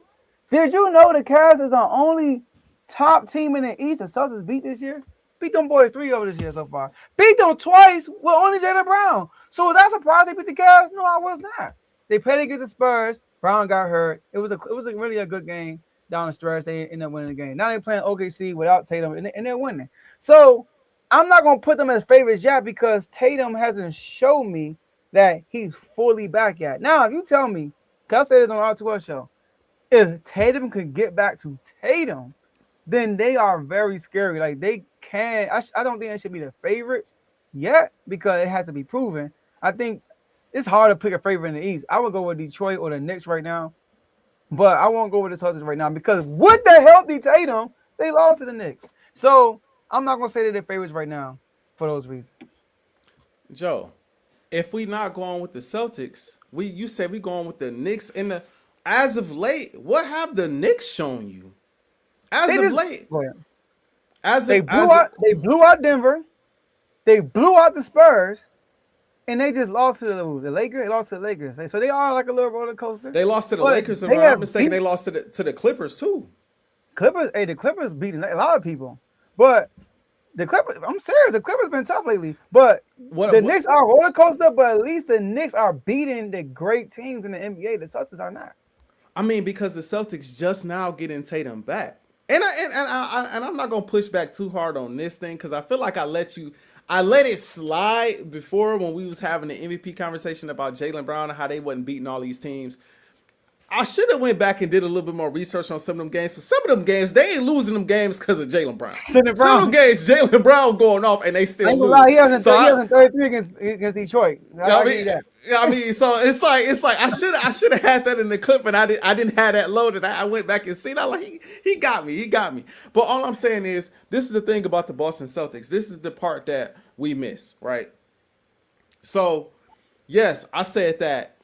Did you know the Cavs is the only top team in the East the Celtics beat this year? Beat them boys 3 over this year so far. Beat them twice with only Jaylen Brown. So was I surprised they beat the Cavs? No, I was not. They played against the Spurs. Brown got hurt. It was really a good game down the stretch. They ended up winning the game. Now they're playing OKC without Tatum, and they're winning. So I'm not going to put them as favorites yet because Tatum hasn't shown me that he's fully back yet. Now, if you tell me, because I said this on our tour show, if Tatum could get back to Tatum, then they are very scary. Like they can. I don't think they should be the favorites yet because it has to be proven. I think it's hard to pick a favorite in the East. I would go with Detroit or the Knicks right now, but I won't go with the Celtics right now because with the healthy Tatum, they lost to the Knicks. So I'm not gonna say they're the favorites right now for those reasons. Joe, if we not going with the Celtics, you said we going with the Knicks as of late. What have the Knicks shown you? They blew out Denver, they blew out the Spurs, and they just lost to the Lakers. They lost to the Lakers, so they are like a little roller coaster. They lost to the Lakers, and if I'm not mistaken, they lost to the Clippers too. The Clippers beating a lot of people, but the Clippers. I'm serious. The Clippers been tough lately, but the Knicks are a roller coaster. But at least the Knicks are beating the great teams in the NBA. The Celtics are not. I mean, because the Celtics just now getting Tatum back. And I'm not gonna push back too hard on this thing because I feel like I let it slide before when we was having the MVP conversation about Jaylen Brown and how they wasn't beating all these teams. I should have went back and did a little bit more research on some of them games. So some of them games, they ain't losing them games because of Jaylen Brown. Some of them games, Jaylen Brown going off and they still lose. Lie, he wasn't 33 against Detroit. I mean, so it's like I should have had that in the clip, and I didn't have that loaded. I went back and seen. I like he got me. But all I'm saying is, this is the thing about the Boston Celtics. This is the part that we miss, right? So, yes, I said that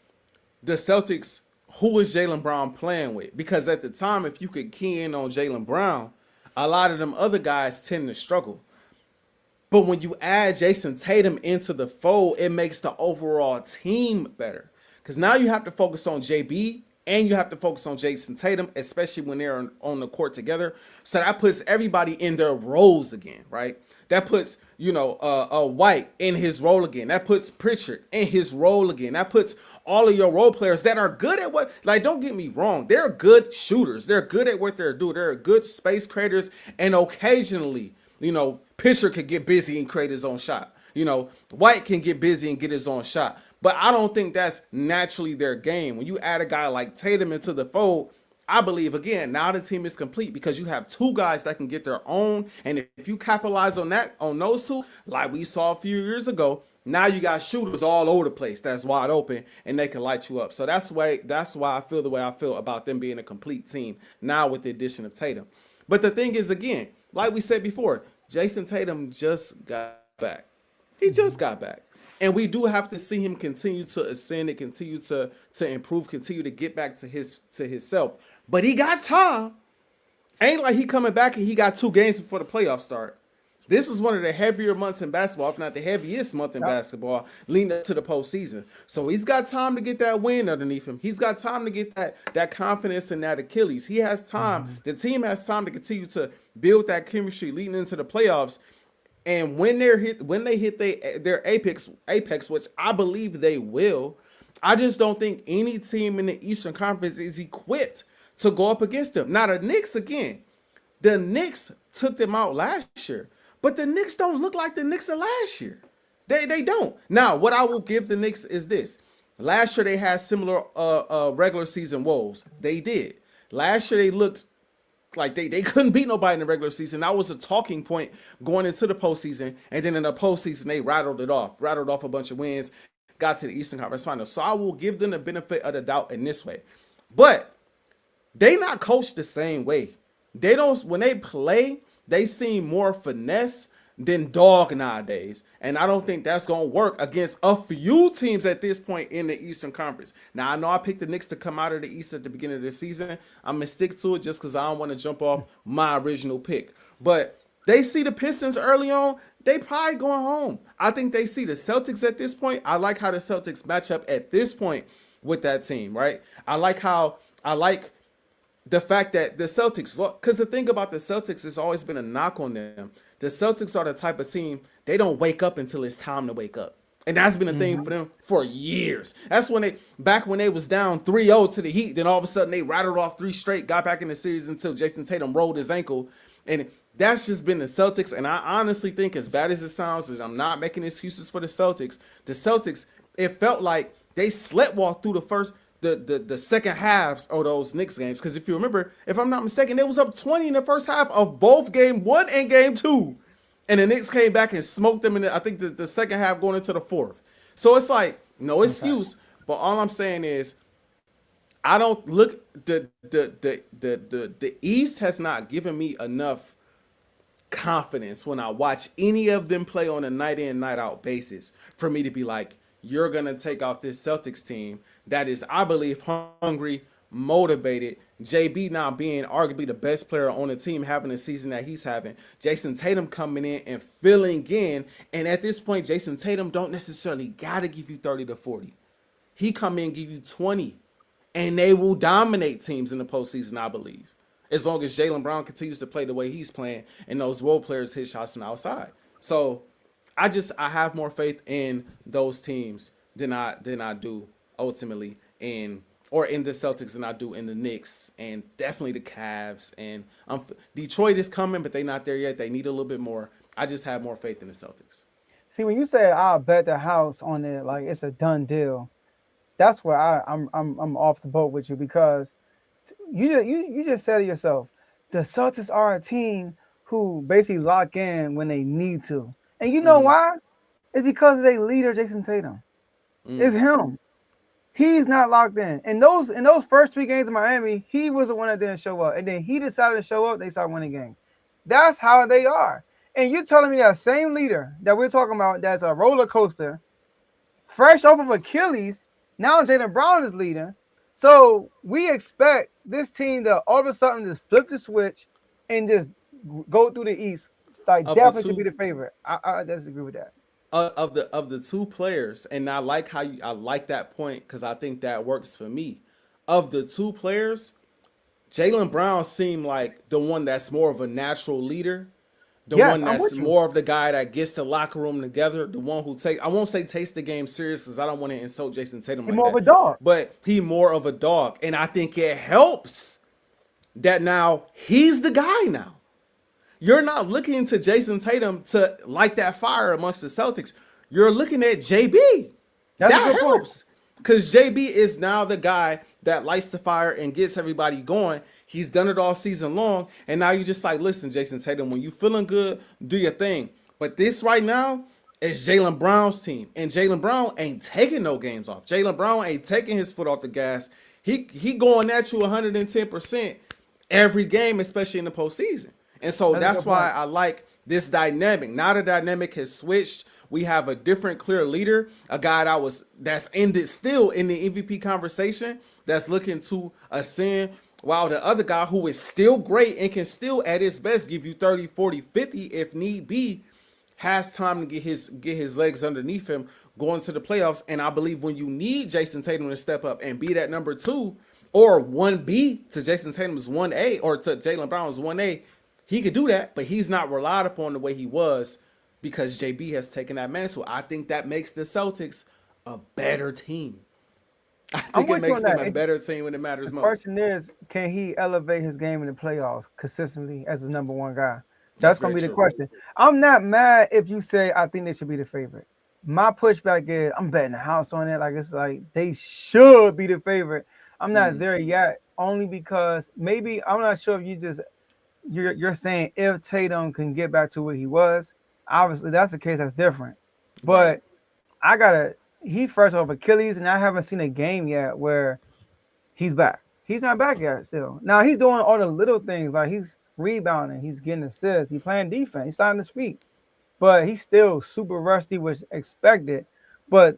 the Celtics. Who is Jaylen Brown playing with? Because at the time, if you could key in on Jaylen Brown, a lot of them other guys tend to struggle. But when you add Jason Tatum into the fold, it makes the overall team better. Because now you have to focus on JB and you have to focus on Jason Tatum, especially when they're on the court together. So that puts everybody in their roles again, right? That puts, White in his role again. That puts Pritchard in his role again. That puts all of your role players that are good at what, like, don't get me wrong. They're good shooters. They're good at what they're doing. They're good space creators. And occasionally, Pritchard could get busy and create his own shot. White can get busy and get his own shot. But I don't think that's naturally their game. When you add a guy like Tatum into the fold, I believe, again, now the team is complete because you have two guys that can get their own. And if you capitalize on those two, like we saw a few years ago, now you got shooters all over the place that's wide open and they can light you up. So that's why I feel the way I feel about them being a complete team now with the addition of Tatum. But the thing is, again, like we said before, Jason Tatum just got back. He just got back. And we do have to see him continue to ascend and continue to improve, continue to get back to himself. But he got time. Ain't like he coming back and he got 2 games before the playoffs start. This is one of the heavier months in basketball, if not the heaviest month in basketball, leading up to the postseason. So he's got time to get that win underneath him. He's got time to get that confidence in that Achilles. He has time. Mm-hmm. The team has time to continue to build that chemistry leading into the playoffs. And when they hit their apex, which I believe they will, I just don't think any team in the Eastern Conference is equipped to go up against them. Now, the Knicks, again, the Knicks took them out last year, but the Knicks don't look like the Knicks of last year. They don't. Now, what I will give the Knicks is this. Last year, they had similar regular season woes. They did. Last year, they looked like they couldn't beat nobody in the regular season. That was a talking point going into the postseason. And then in the postseason, they rattled off a bunch of wins, got to the Eastern Conference Finals. So I will give them the benefit of the doubt in this way. But they not coached the same way. When they play, they seem more finesse than dog nowadays. And I don't think that's going to work against a few teams at this point in the Eastern Conference. Now, I know I picked the Knicks to come out of the East at the beginning of the season. I'm going to stick to it just because I don't want to jump off my original pick. But they see the Pistons early on, they probably going home. I think they see the Celtics at this point. I like how the Celtics match up at this point with that team, right? I like the fact that the Celtics, because the thing about the Celtics has always been a knock on them. The Celtics are the type of team, they don't wake up until it's time to wake up. And that's been a thing for them for years. That's back when they was down 3-0 to the Heat, then all of a sudden they rattled off 3 straight, got back in the series until Jason Tatum rolled his ankle. And that's just been the Celtics. And I honestly think, as bad as it sounds, and I'm not making excuses for the Celtics, it felt like they sleptwalked through the second halves of those Knicks games. Because if you remember, if I'm not mistaken, it was up 20 in the first half of both game 1 and game 2. And the Knicks came back and smoked them I think the second half going into the fourth. So it's like, no excuse. Okay. But all I'm saying is, I don't look, the East has not given me enough confidence when I watch any of them play on a night in, night out basis for me to be like, you're going to take out this Celtics team that is, I believe, hungry, motivated. JB now being arguably the best player on the team, having the season that he's having. Jason Tatum coming in and filling in. And at this point, Jason Tatum don't necessarily got to give you 30 to 40. He come in and give you 20. And they will dominate teams in the postseason, I believe. As long as Jaylen Brown continues to play the way he's playing and those role players hit shots from the outside. So I have more faith in those teams than I do ultimately in the Celtics than I do in the Knicks, and definitely the Cavs. And Detroit is coming, but they're not there yet. They need a little bit more. I just have more faith in the Celtics. See, when you say I'll bet the house on it, like it's a done deal, that's where I'm off the boat with you because you just said it yourself. The Celtics are a team who basically lock in when they need to, and you know why? It's because of their leader, Jason Tatum. It's him. He's not locked in. In those first 3 games in Miami, he was the one that didn't show up, and then he decided to show up. They started winning games. That's how they are. And you're telling me that same leader that we're talking about, that's a roller coaster, fresh off of Achilles, now Jaylen Brown is leading. So we expect this team to all of a sudden just flip the switch and just go through the East. Like definitely should be the favorite. I disagree with that. Of the two players, and I like I like that point because I think that works for me. Of the two players, Jaylen Brown seemed like the one that's more of a natural leader. The one that's more of the guy that gets the locker room together, the one who I won't say takes the game serious because I don't want to insult Jason Tatum. He's more of a dog. But he more of a dog. And I think it helps that now he's the guy now. You're not looking to Jason Tatum to light that fire amongst the Celtics. You're looking at JB. That helps. Because JB is now the guy that lights the fire and gets everybody going. He's done it all season long. And now you just like, listen, Jason Tatum, when you feeling good, do your thing. But this right now is Jaylen Brown's team. And Jaylen Brown ain't taking no games off. Jaylen Brown ain't taking his foot off the gas. He going at you 110% every game, especially in the postseason. And so that's why I like this dynamic. Now the dynamic has switched. We have a different, clear leader, a guy that's ended still in the MVP conversation, that's looking to ascend, while the other guy who is still great and can still at his best give you 30, 40, 50 if need be, has time to get his legs underneath him going to the playoffs. And I believe when you need Jason Tatum to step up and be that number 2 or 1B to Jason Tatum's 1A or to Jaylen Brown's 1A, he could do that, but he's not relied upon the way he was because JB has taken that mantle. I think that makes the Celtics a better team. I think it makes them a better team when it matters most. The question is, can he elevate his game in the playoffs consistently as the number 1 guy? That's going to be the question. I'm not mad if you say I think they should be the favorite. My pushback is I'm betting the house on it. Like it's like they should be the favorite. I'm not there yet, only because maybe I'm not sure if you're saying if Tatum can get back to what he was. Obviously, that's the case. That's different. But he fresh off Achilles, and I haven't seen a game yet where he's back. He's not back yet still. Now, he's doing all the little things. Like, he's rebounding. He's getting assists. He's playing defense. He's starting his feet. But he's still super rusty, which is expected. But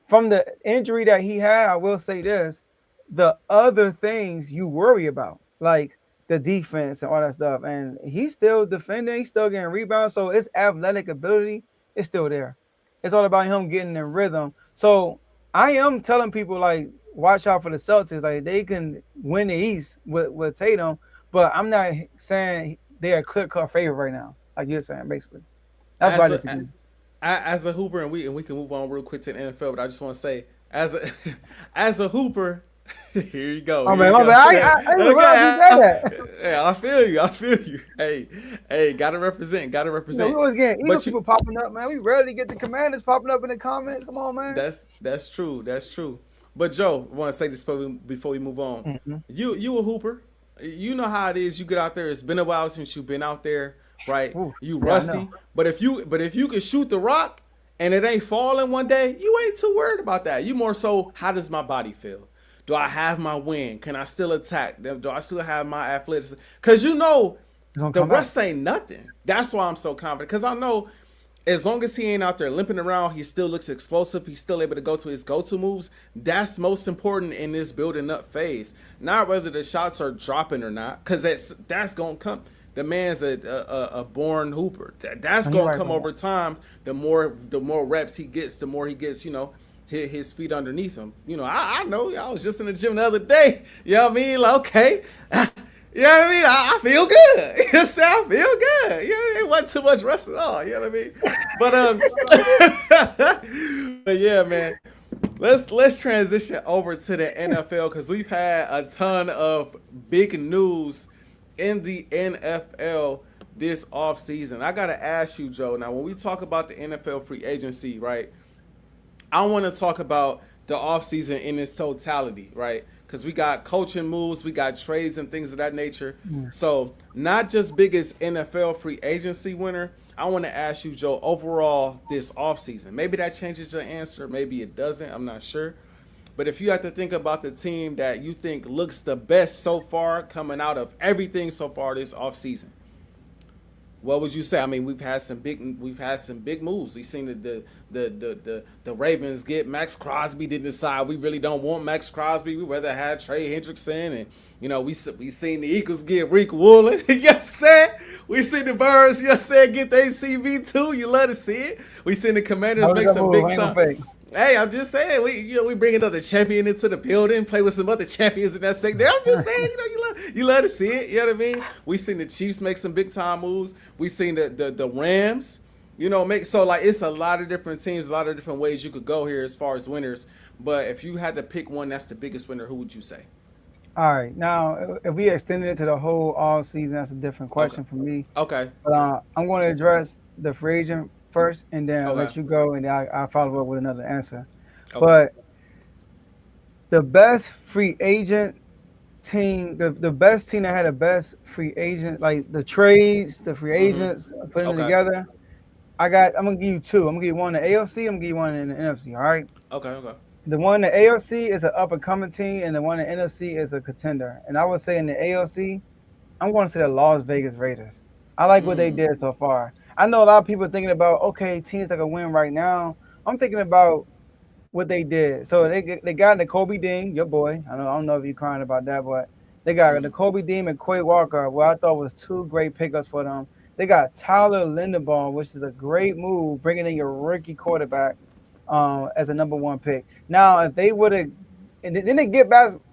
from the injury that he had, I will say this, the other things you worry about, like the defense and all that stuff. And he's still defending. He's still getting rebounds. So his athletic ability is still there. It's all about him getting in rhythm. So I am telling people, like, watch out for the Celtics. Like, they can win the East with Tatum, but I'm not saying they're a clear-cut favorite right now, like you're saying, basically. That's why I disagree. As a hooper, and we can move on real quick to the NFL, but I just want to say, as a hooper, here you go. Oh, man, I didn't realize you said that. Yeah, I feel you. Hey, gotta represent. We always get people popping up, man. We rarely get the Commanders popping up in the comments. Come on, man. That's true. But Joe, I want to say this before we move on. Mm-hmm. You a hooper. You know how it is. You get out there. It's been a while since you've been out there, right? Ooh, you rusty. But if you can shoot the rock and it ain't falling one day, you ain't too worried about that. You more so, how does my body feel? Do I have my win? Can I still attack? Do I still have my athleticism? Because the rest ain't nothing. That's why I'm so confident. Because I know as long as he ain't out there limping around, he still looks explosive. He's still able to go to his go-to moves. That's most important in this building up phase. Not whether the shots are dropping or not, because that's going to come. The man's a born hooper. That's going to come over time. The more reps he gets, the more he gets, his feet underneath him. I know. I was just in the gym the other day. You know what I mean? Like, okay. You know what I mean? I feel good. You know what I feel good. It wasn't too much rest at all. You know what I mean? But yeah, man. Let's transition over to the NFL because we've had a ton of big news in the NFL this offseason. I gotta ask you, Joe. Now, when we talk about the NFL free agency, right? I want to talk about the offseason in its totality, right? Because we got coaching moves, we got trades and things of that nature. So not just biggest NFL free agency winner. I want to ask you, Joe, overall this offseason. Maybe that changes your answer. Maybe it doesn't. I'm not sure. But if you have to think about the team that you think looks the best so far coming out of everything so far this offseason, what would you say? I mean, we've had some big moves. We've seen the Ravens get Max Crosby. Didn't decide we really don't want Max Crosby. We rather had Trey Hendrickson, and we seen the Eagles get Rick Woolen. Yes, sir. We seen the Birds. Yes, sir. Get the ACV too. You love to see it. We seen the Commanders make some big time. Hey, I'm just saying, we bring another champion into the building, play with some other champions in that secondary. I'm just saying, you love to see it. You know what I mean? We seen the Chiefs make some big time moves. We seen the Rams, make so like it's a lot of different teams, a lot of different ways you could go here as far as winners. But if you had to pick one that's the biggest winner, who would you say? All right, now if we extended it to the whole all season, that's a different question for me. Okay. But I'm going to address the free agent first, and then I'll let you go, and then I'll follow up with another answer. Okay. But the best free agent team, the best team that had the best free agent, like the trades, the free agents, putting them together. I'm gonna give you two. I'm gonna give you one in the AFC. I'm gonna give you one in the NFC. All right. Okay. The one in the AFC is an up and coming team, and the one in the NFC is a contender. And I would say in the AFC, I'm going to say the Las Vegas Raiders. I like what they did so far. I know a lot of people are thinking about, okay, teams that can win right now. I'm thinking about what they did. So they got Nakobe Dean, your boy. I don't know if you're crying about that, but they got Nakobe Dean and Quay Walker, what I thought was two great pickups for them. They got Tyler Linderbaum, which is a great move, bringing in your rookie quarterback as a number one pick. Now, if they would have, and then they get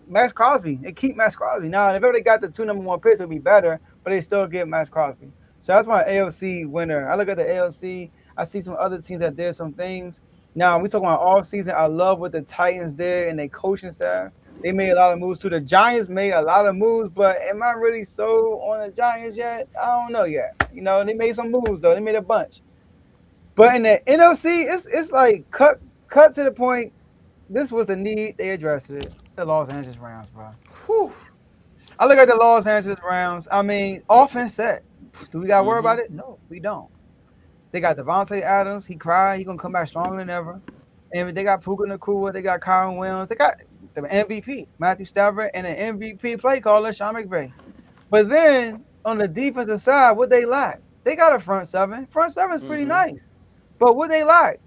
Max Crosby. They keep Max Crosby. Now, if they got the two number one picks, it would be better, but they still get Max Crosby. So that's my AFC winner. I look at the AFC. I see some other teams that did some things. Now, we talk about all season. I love what the Titans did and their coaching staff. They made a lot of moves too. The Giants made a lot of moves, but am I really sold on the Giants yet? I don't know yet. They made some moves, though. They made a bunch. But in the NFC, it's like cut to the point. This was the need. They addressed it. The Los Angeles Rams, bro. Whew. I look at the Los Angeles Rams. I mean, offense set. Do we got to worry about it? No, we don't. They got Devontae Adams. He cried. He's going to come back stronger than ever. And they got Puka Nacua. They got Kyron Williams. They got the MVP, Matthew Stafford, and an MVP play caller, Sean McVay. But then on the defensive side, what they lack? They got a front seven. Front seven is pretty nice. But what they lack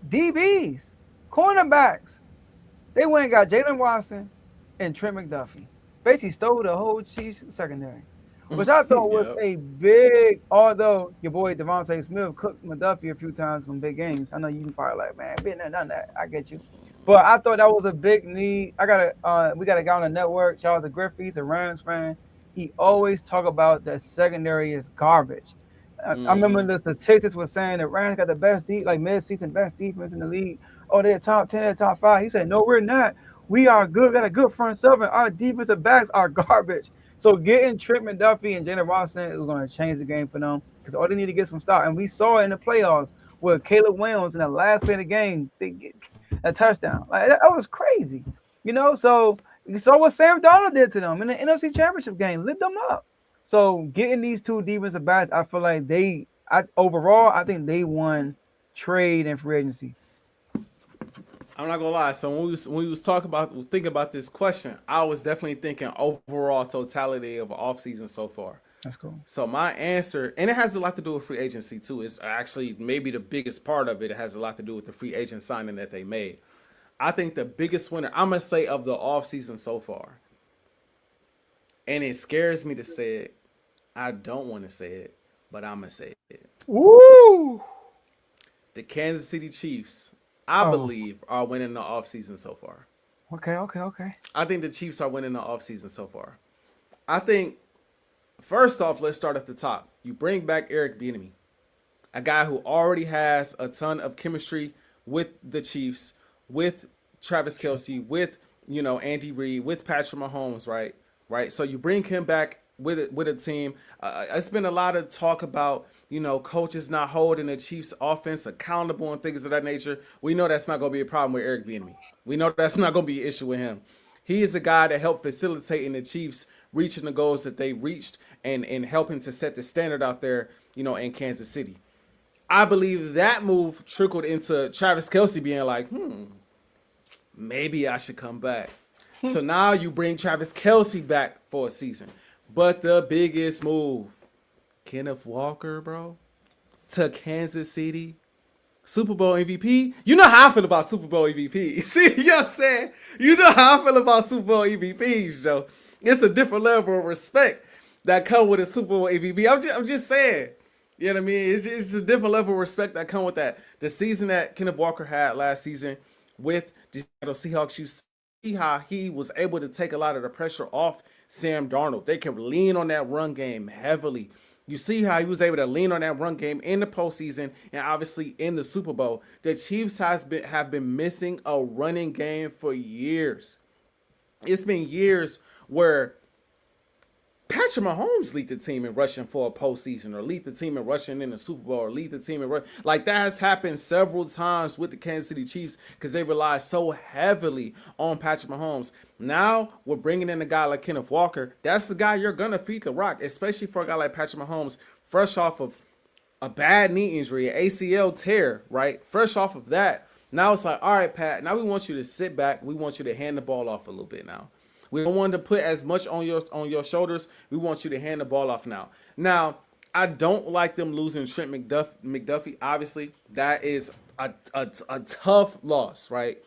DBs, cornerbacks. They went and got Jalen Watson and Trent McDuffie. Basically stole the whole Chiefs secondary, which I thought was a big, although your boy Devontae Smith cooked McDuffie a few times in some big games. I know you can probably like, man, been there, done that. I get you. But I thought that was a big need. We got a guy on the network, Charles Griffey, he's a Rams fan. He always talk about that secondary is garbage. I remember the statistics were saying the Rams got the best mid-season best defense in the league. Oh, they're top 10, they're top 5. He said, no, we're not. We are good, got a good front seven. Our defensive backs are garbage. So getting Trent McDuffie and Jalen Watson is going to change the game for them because all they need to get some start. And we saw it in the playoffs with Caleb Williams in the last play of the game, they get a touchdown. Like that was crazy. So you saw what Sam Darnold did to them in the NFC Championship game, lit them up. So getting these two defensive backs, I feel like I think they won trade and free agency. I'm not gonna lie. So when we was thinking about this question, I was definitely thinking overall totality of an offseason so far. That's cool. So my answer, and it has a lot to do with free agency too. It's actually maybe the biggest part of it. It has a lot to do with the free agent signing that they made. I think the biggest winner, I'm gonna say, of the offseason so far, and it scares me to say it. I don't want to say it, but I'm gonna say it. Woo! The Kansas City Chiefs, I believe, are winning the offseason so far. Okay. I think the Chiefs are winning the offseason so far. I think, first off, let's start at the top. You bring back Eric Bieniemy, a guy who already has a ton of chemistry with the Chiefs, with Travis Kelce, with Andy Reid, with Patrick Mahomes, right? So you bring him back with a team. It's been a lot of talk about, coaches not holding the Chiefs offense accountable and things of that nature. We know that's not going to be a problem with Eric Bieniemy. We know that's not going to be an issue with him. He is a guy that helped facilitate in the Chiefs reaching the goals that they reached and helping to set the standard out there, in Kansas City. I believe that move trickled into Travis Kelce being like, maybe I should come back. So now you bring Travis Kelce back for a season. But the biggest move, Kenneth Walker, bro, to Kansas City. Super Bowl MVP. You know how I feel about Super Bowl MVP. See, you know what I'm saying? You know how I feel about Super Bowl MVPs, Joe. It's a different level of respect that come with a Super Bowl MVP. I'm just saying. You know what I mean? It's a different level of respect that come with that. The season that Kenneth Walker had last season with the Seahawks, you see how he was able to take a lot of the pressure off Sam Darnold. They can lean on that run game heavily. You see how he was able to lean on that run game in the postseason and obviously in the Super Bowl. The Chiefs have been missing a running game for years. It's been years where Patrick Mahomes lead the team in rushing for a postseason, or lead the team in rushing in the Super Bowl, or lead the team in like that has happened several times with the Kansas City Chiefs because they rely so heavily on Patrick Mahomes. Now we're bringing in a guy like Kenneth Walker. That's the guy you're gonna feed the rock, especially for a guy like Patrick Mahomes, fresh off of a bad knee injury, an ACL tear, right? Fresh off of that. Now it's like, all right, Pat. Now we want you to sit back. We want you to hand the ball off a little bit now. We don't want to put as much on your shoulders. We want you to hand the ball off now. Now, I don't like them losing Trent McDuffie. Obviously, that is a tough loss, right?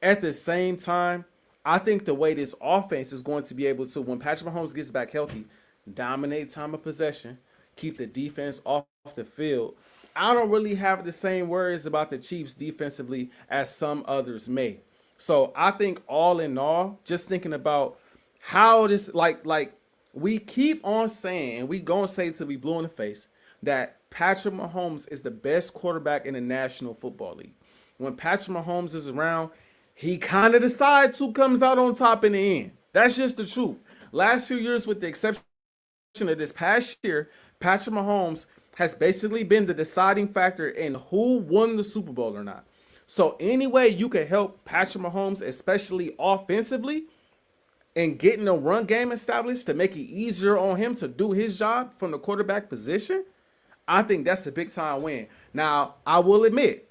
At the same time, I think the way this offense is going to be able to, when Patrick Mahomes gets back healthy, dominate time of possession, keep the defense off the field. I don't really have the same worries about the Chiefs defensively as some others may. So I think all in all, just thinking about how this, like we keep on saying, and we gonna say till we blue in the face, that Patrick Mahomes is the best quarterback in the National Football League. When Patrick Mahomes is around, he kind of decides who comes out on top in the end. That's just the truth. Last few years, with the exception of this past year, Patrick Mahomes has basically been the deciding factor in who won the Super Bowl or not. So any way you can help Patrick Mahomes, especially offensively, and getting a run game established to make it easier on him to do his job from the quarterback position, I think that's a big time win. Now, I will admit,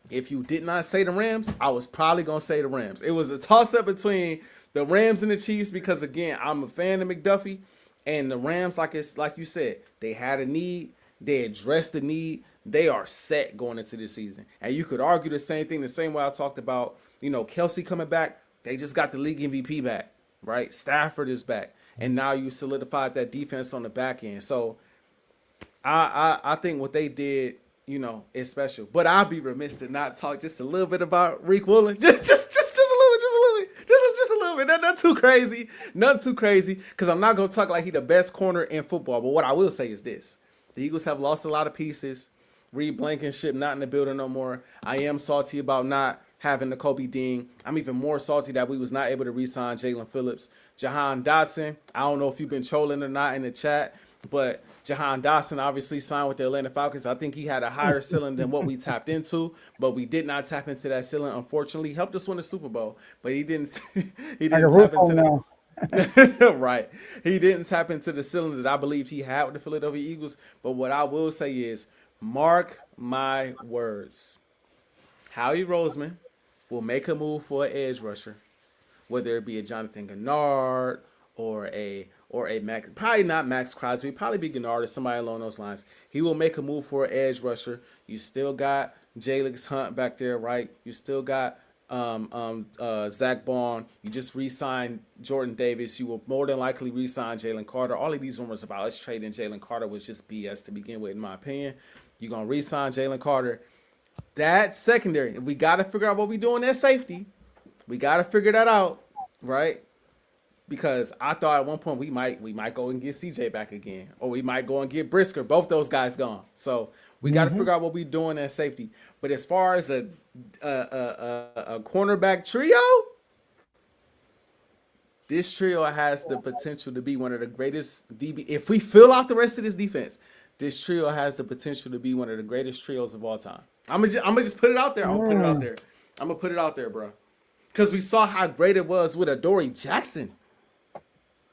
if you did not say the Rams, I was probably going to say the Rams. It was a toss-up between the Rams and the Chiefs because, again, I'm a fan of McDuffie. And the Rams, like you said, they had a need. They addressed the need. They are set going into this season. And you could argue the same thing the same way I talked about, Kelce coming back. They just got the league MVP back, right? Stafford is back. And now you solidified that defense on the back end. So I think what they did, is special. But I'll be remiss to not talk just a little bit about Reek Woolen. Just a little bit. Not too crazy. Nothing too crazy. Because I'm not going to talk like he's the best corner in football. But what I will say is this. The Eagles have lost a lot of pieces. Reed Blankenship not in the building no more. I am salty about not having the Kobe Dean. I'm even more salty that we was not able to re-sign Jalen Phillips. Jahan Dotson, I don't know if you've been trolling or not in the chat, but Jahan Dotson obviously signed with the Atlanta Falcons. I think he had a higher ceiling than what we tapped into, but we did not tap into that ceiling. Unfortunately, he helped us win the Super Bowl, but he didn't. He didn't tap into right. He didn't tap into the cylinders that I believed he had with the Philadelphia Eagles. But what I will say is, mark my words, Howie Roseman will make a move for an edge rusher, whether it be a Jonathan Gennard or a Max, probably not Max Crosby, probably be Gennard or somebody along those lines. He will make a move for an edge rusher. You still got Jalen Hunt back there, right? You still got Zach Bond. You just re-signed Jordan Davis. You will more than likely re-sign Jalen Carter. All of these rumors about us trading Jalen Carter was just BS to begin with, in my opinion. You're going to re-sign Jalen Carter. That secondary, we got to figure out what we're doing at safety. We got to figure that out, right? Because I thought at one point we might go and get CJ back again, or we might go and get Brisker. Both those guys gone. So we got to figure out what we're doing at safety. But as far as a cornerback trio, This trio has the potential to be one of the greatest DB. If we fill out the rest of this defense, this trio has the potential to be one of the greatest trios of all time. I'm gonna just put it out there. I'm gonna put it out there, bro. Because we saw how great it was with Adoree Jackson.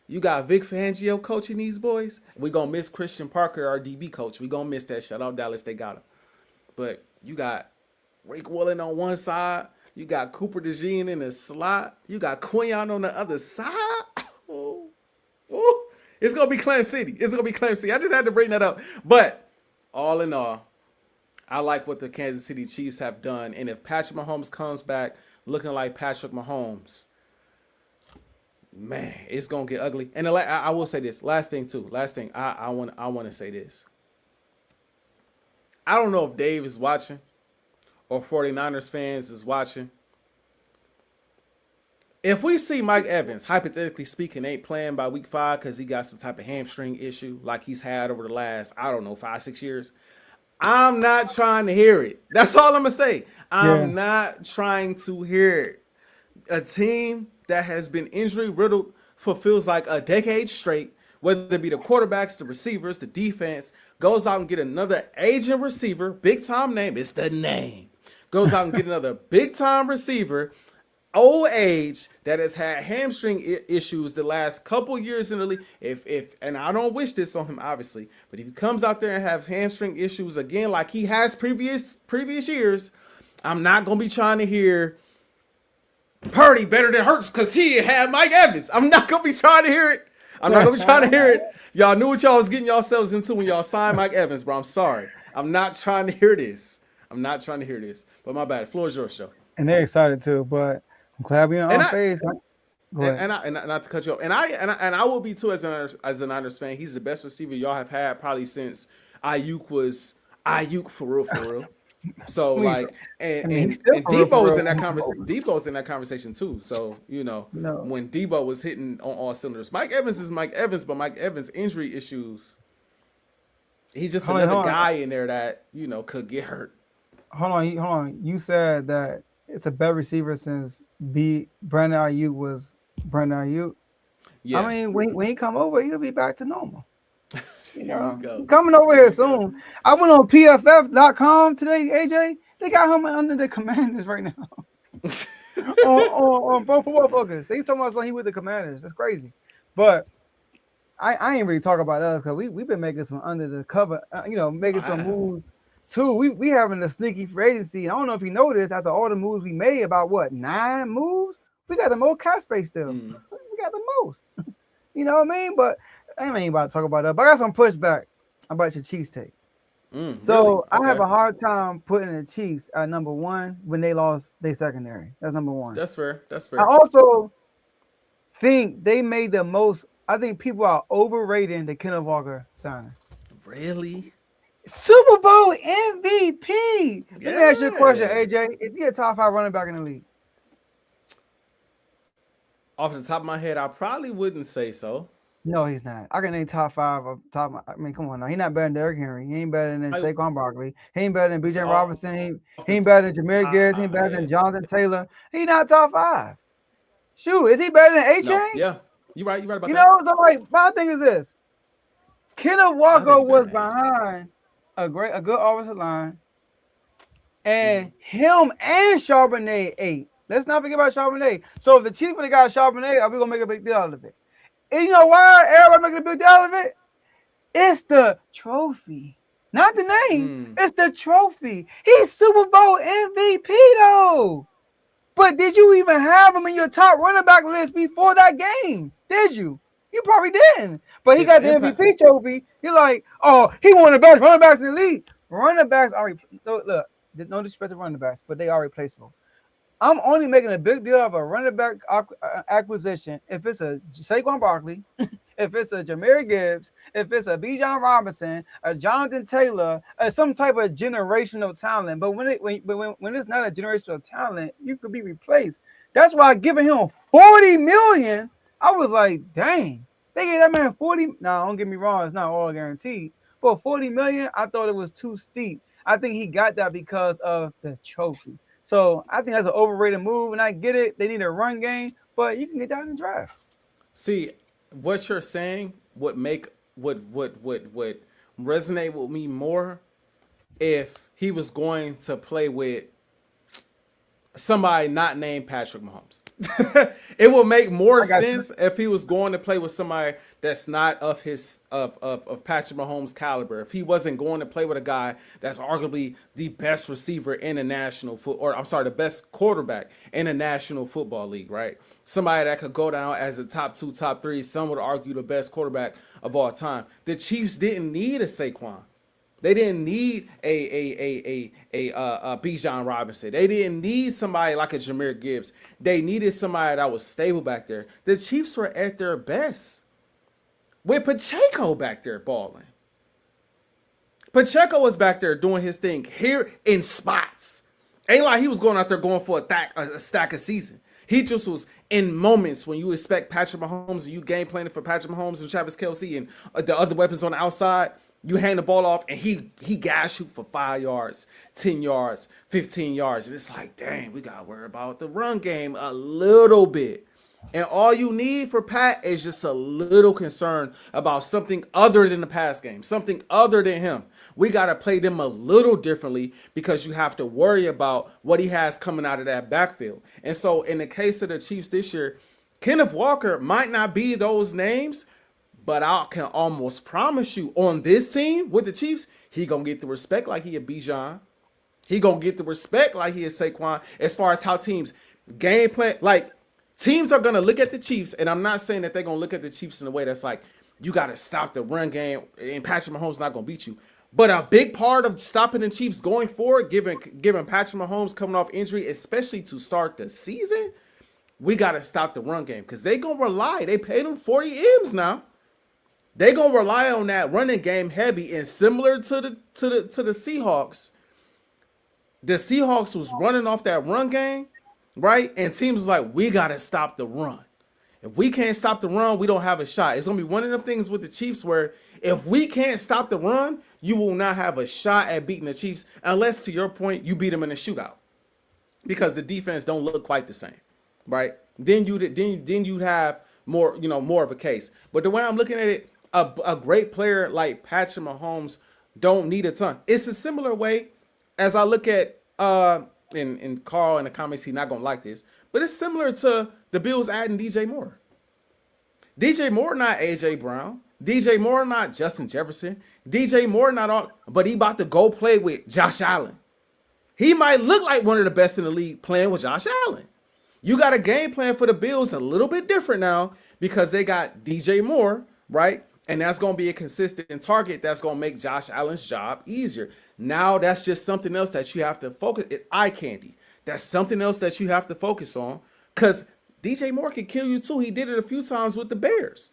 You got Vic Fangio coaching these boys. We gonna miss Christian Parker, our DB coach. We gonna miss that. Shout out Dallas, they got him. But you got Rick Willen on one side. You got Cooper DeJean in the slot. You got Quinyon on the other side. Oh. It's gonna be Clam City. I just had to bring that up. But all in all, I like what the Kansas City Chiefs have done. And if Patrick Mahomes comes back looking like Patrick Mahomes, man, it's gonna get ugly. And I will say this. Last thing, I want to say this. I don't know if Dave is watching or 49ers fans is watching. If we see Mike Evans, hypothetically speaking, ain't playing by week 5 because he got some type of hamstring issue like he's had over the last, 5-6 years, I'm not trying to hear it. That's all I'm going to say. I'm not trying to hear it. A team that has been injury riddled for feels like a decade straight, whether it be the quarterbacks, the receivers, the defense, goes out and get another aging receiver, big time name, it's the name. Goes out and get another big time receiver, old age, that has had hamstring issues the last couple years in the league. If and I don't wish this on him, obviously, but if he comes out there and has hamstring issues again like he has previous years, I'm not gonna be trying to hear Purdy better than Hurts because he had Mike Evans. I'm not gonna be trying to hear it. Y'all knew what y'all was getting yourselves into when y'all signed Mike Evans, bro. I'm sorry. I'm not trying to hear this. But my bad. The floor is yours, Joe. And they're excited too, but I'm glad we're on Unfazed. And not to cut you off. And I will be too as an Niners fan. He's the best receiver y'all have had probably since Ayuk was Ayuk for real. So like and Debo's in that conversation. Debo's in that conversation too. So when Debo was hitting on all cylinders, Mike Evans is Mike Evans, but Mike Evans' injury issues. He's just another guy in there that could get hurt. Hold on. You said that it's a better receiver since Brandon Ayuk was Brandon Ayuk. Yeah. I mean, when he come over, he'll be back to normal. Coming over here soon. I went on PFF.com today, AJ. They got him under the Commanders right now. on Pro Football Focus. They talking about something he with the Commanders. That's crazy. But I ain't really talking about us because we've been making some under the cover, making some moves too. We having a sneaky free agency. I don't know if you noticed after all the moves we made, about 9 moves, we got the most cap space still. We got the most. You know what I mean? But I ain't about to talk about that. But I got some pushback about your Chiefs take. So really? Okay. I have a hard time putting the Chiefs at number 1 when they lost their secondary. That's number 1. That's fair. I also think they made the most. I think people are overrating the Kenneth Walker signing. Really? Super Bowl MVP. Let me ask you a question, AJ. Is he a top 5 running back in the league? Off the top of my head, I probably wouldn't say so. No, he's not. I can name top 5 of top. I mean, come on now. He's not better than Derrick Henry. He ain't better than Saquon Barkley. He ain't better than B.J. Robinson. He ain't better than Jameer Gibbs. He ain't better than Jonathan Taylor. He not top 5. Shoot, is he better than AJae? No. Yeah, you're right about that. So like, my thing is this. Kenneth Walker was behind a good offensive line, and him and Charbonnet ate. Let's not forget about Charbonnet. So if the Chiefs would have got Charbonnet, are we gonna make a big deal out of it? And you know why everybody making a big deal out of it? It's the trophy, not the name. It's the trophy. He's Super Bowl MVP though. But did you even have him in your top running back list before that game? Did you? You probably didn't. But he got the MVP trophy. You're like, oh, he one of the best running backs in the league. Running backs are look, no disrespect to running backs, but they are replaceable. I'm only making a big deal of a running back acquisition if it's a Saquon Barkley, if it's a Jameer Gibbs, if it's a B. John Robinson, a Jonathan Taylor, some type of generational talent. But when it's not a generational talent, you could be replaced. That's why giving him $40 million, I was like, dang, they gave that man 40. Now, don't get me wrong, it's not all guaranteed. But $40 million, I thought it was too steep. I think he got that because of the trophy. So I think that's an overrated move, and I get it. They need a run game, but you can get that in the draft. See, what you're saying would resonate with me more if he was going to play with somebody not named Patrick Mahomes. It would make more sense if he was going to play with somebody that's not of Patrick Mahomes' caliber. If he wasn't going to play with a guy that's arguably the best receiver in the the best quarterback in the National Football League, right? Somebody that could go down as a top 2, top 3. Some would argue the best quarterback of all time. The Chiefs didn't need a Saquon. They didn't need a Bijan Robinson. They didn't need somebody like a Jahmyr Gibbs. They needed somebody that was stable back there. The Chiefs were at their best with Pacheco back there balling. Pacheco was back there doing his thing here in spots. Ain't like he was going out there going for a stack of season. He just was in moments when you expect Patrick Mahomes and you game planning for Patrick Mahomes and Travis Kelce and the other weapons on the outside. You hand the ball off and he got shoot for 5 yards, 10 yards, 15 yards. And it's like, dang, we got to worry about the run game a little bit. And all you need for Pat is just a little concern about something other than the pass game, something other than him. We got to play them a little differently because you have to worry about what he has coming out of that backfield. And so in the case of the Chiefs this year, Kenneth Walker might not be those names, but I can almost promise you on this team with the Chiefs, he going to get the respect like he a Bijan. He going to get the respect like he is Saquon as far as how teams game plan. Like, teams are going to look at the Chiefs, and I'm not saying that they're going to look at the Chiefs in a way that's like, you got to stop the run game, and Patrick Mahomes not going to beat you. But a big part of stopping the Chiefs going forward, given Patrick Mahomes coming off injury, especially to start the season, we got to stop the run game because they going to rely. They paid him 40 M's now. They going to rely on that running game heavy, and similar to the Seahawks, the Seahawks was running off that run game, right? And teams was like, we got to stop the run. If we can't stop the run, we don't have a shot. It's going to be one of them things with the Chiefs where if we can't stop the run, you will not have a shot at beating the Chiefs unless, to your point, you beat them in a shootout because the defense don't look quite the same, right? Then you'd have more, more of a case. But the way I'm looking at it, a great player like Patrick Mahomes don't need a ton. It's a similar way as I look at in Carl in the comments, he's not gonna like this, but it's similar to the Bills adding DJ Moore. DJ Moore not AJ Brown. DJ Moore not Justin Jefferson. DJ Moore not all, but he about to go play with Josh Allen. He might look like one of the best in the league playing with Josh Allen. You got a game plan for the Bills a little bit different now because they got DJ Moore, right? And that's going to be a consistent target that's going to make Josh Allen's job easier. Now that's just something else that you have to focus. Eye candy. That's something else that you have to focus on because DJ Moore can kill you too. He did it a few times with the Bears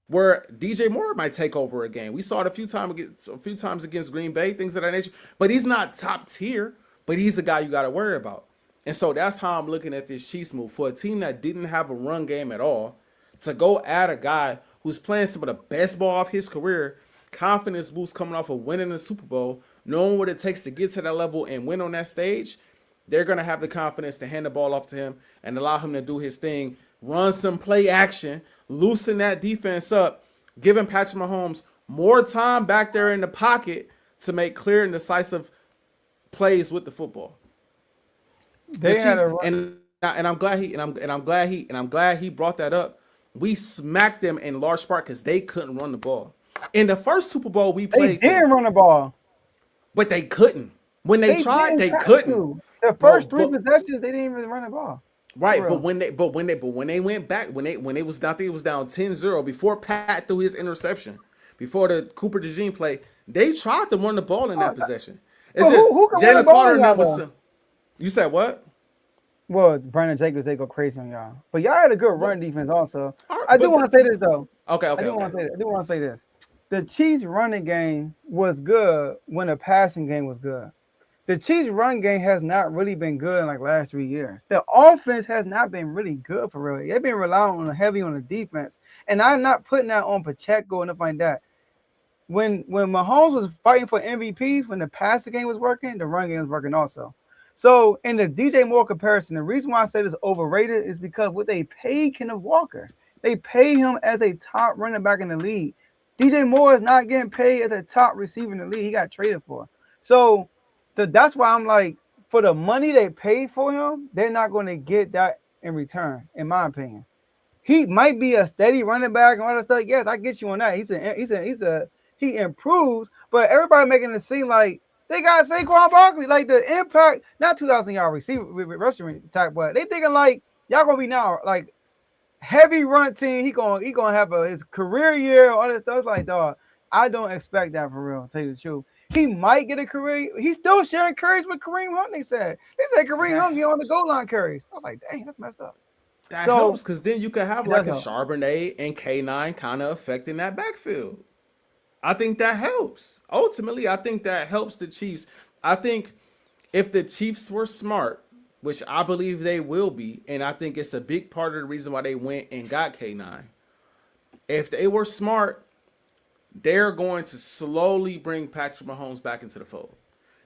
where DJ Moore might take over a game. We saw it a few times against Green Bay, things of that nature. But he's not top tier, but he's the guy you got to worry about. And so that's how I'm looking at this Chiefs move. For a team that didn't have a run game at all, to go add a guy who's playing some of the best ball of his career, confidence boost coming off of winning the Super Bowl, knowing what it takes to get to that level and win on that stage, they're going to have the confidence to hand the ball off to him and allow him to do his thing, run some play action, loosen that defense up, giving Patrick Mahomes more time back there in the pocket to make clear and decisive plays with the football. And I'm glad he brought that up. We smacked them in large part because they couldn't run the ball. In the first Super Bowl we played, they did run the ball, but they couldn't. When they tried, they couldn't. The first three possessions, they didn't even run the ball. Right, but when they went back, when it was down, I think it was down 10-0 before Pat threw his interception, before the Cooper DeJean play, they tried to run the ball in that possession. It's just Jalen Carter and that was. You said what? Well, Brandon Jacobs, they go crazy on y'all. But y'all had a good run defense also. I do want to say this, though. Okay. I do want to say this. The Chiefs' running game was good when the passing game was good. The Chiefs' run game has not really been good in like last 3 years. The offense has not been really good for real. They've been relying heavy on the defense. And I'm not putting that on Pacheco or nothing like that. When Mahomes was fighting for MVPs, when the passing game was working, the run game was working also. So in the DJ Moore comparison, the reason why I say this overrated is because what they paid Kenneth Walker. They pay him as a top running back in the league. DJ Moore is not getting paid as a top receiver in the league. He got traded for. So that's why I'm like, for the money they paid for him, they're not going to get that in return, in my opinion. He might be a steady running back and all that stuff. Yes, I get you on that. He improves, but everybody making it seem like they got Saquon Barkley, like the impact, not 2,000 yard receiver rushing attack, but they thinking like y'all gonna be now like heavy run team. He gonna have his career year, all that stuff. It's like, dog, I don't expect that for real. To tell you the truth, he might get a career. He's still sharing carries with Kareem Hunt. They said Kareem Hunt get on the goal line carries. I was like, dang, that's messed up. That helps because then you could have like a Charbonnet and K9 kind of affecting that backfield. I think that helps. Ultimately, I think that helps the Chiefs. I think if the Chiefs were smart, which I believe they will be, and I think it's a big part of the reason why they went and got K9. If they were smart, they're going to slowly bring Patrick Mahomes back into the fold.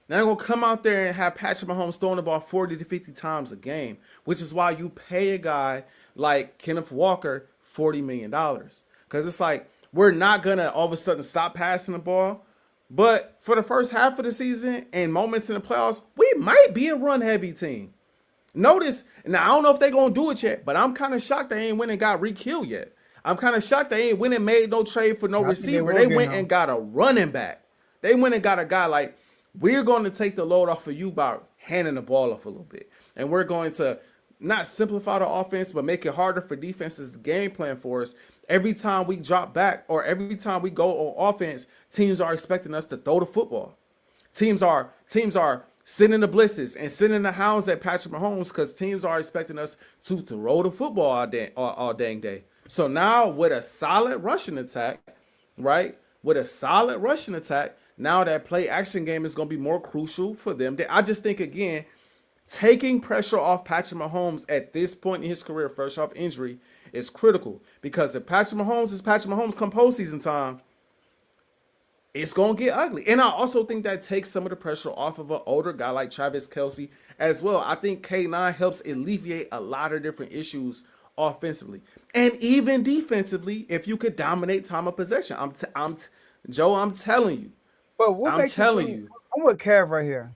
Now they're going to come out there and have Patrick Mahomes throwing the ball 40 to 50 times a game, which is why you pay a guy like Kenneth Walker $40 million. Because it's like, we're not going to all of a sudden stop passing the ball. But for the first half of the season and moments in the playoffs, we might be a run-heavy team. Notice, now I don't know if they're going to do it yet, but I'm kind of shocked they ain't went and got Re-Kill yet. I'm kind of shocked they ain't went and made no trade for no receiver. They went and got a running back. They went and got a guy like, we're going to take the load off of you by handing the ball off a little bit. And we're going to not simplify the offense, but make it harder for defenses to game plan for us. Every time we drop back or every time we go on offense, teams are expecting us to throw the football. Teams are sending the blitzes and sending the hounds at Patrick Mahomes because teams are expecting us to throw the football all dang day. So now with a solid rushing attack, right? With a solid rushing attack, now that play action game is going to be more crucial for them. I just think, again, taking pressure off Patrick Mahomes at this point in his career, fresh off injury, is critical. Because if Patrick Mahomes is Patrick Mahomes come postseason time, it's going to get ugly. And I also think that takes some of the pressure off of an older guy like Travis Kelce as well. I think K9 helps alleviate a lot of different issues offensively. And even defensively, if you could dominate time of possession. Joe, I'm telling you. But I'm telling you. I'm with Kev right here.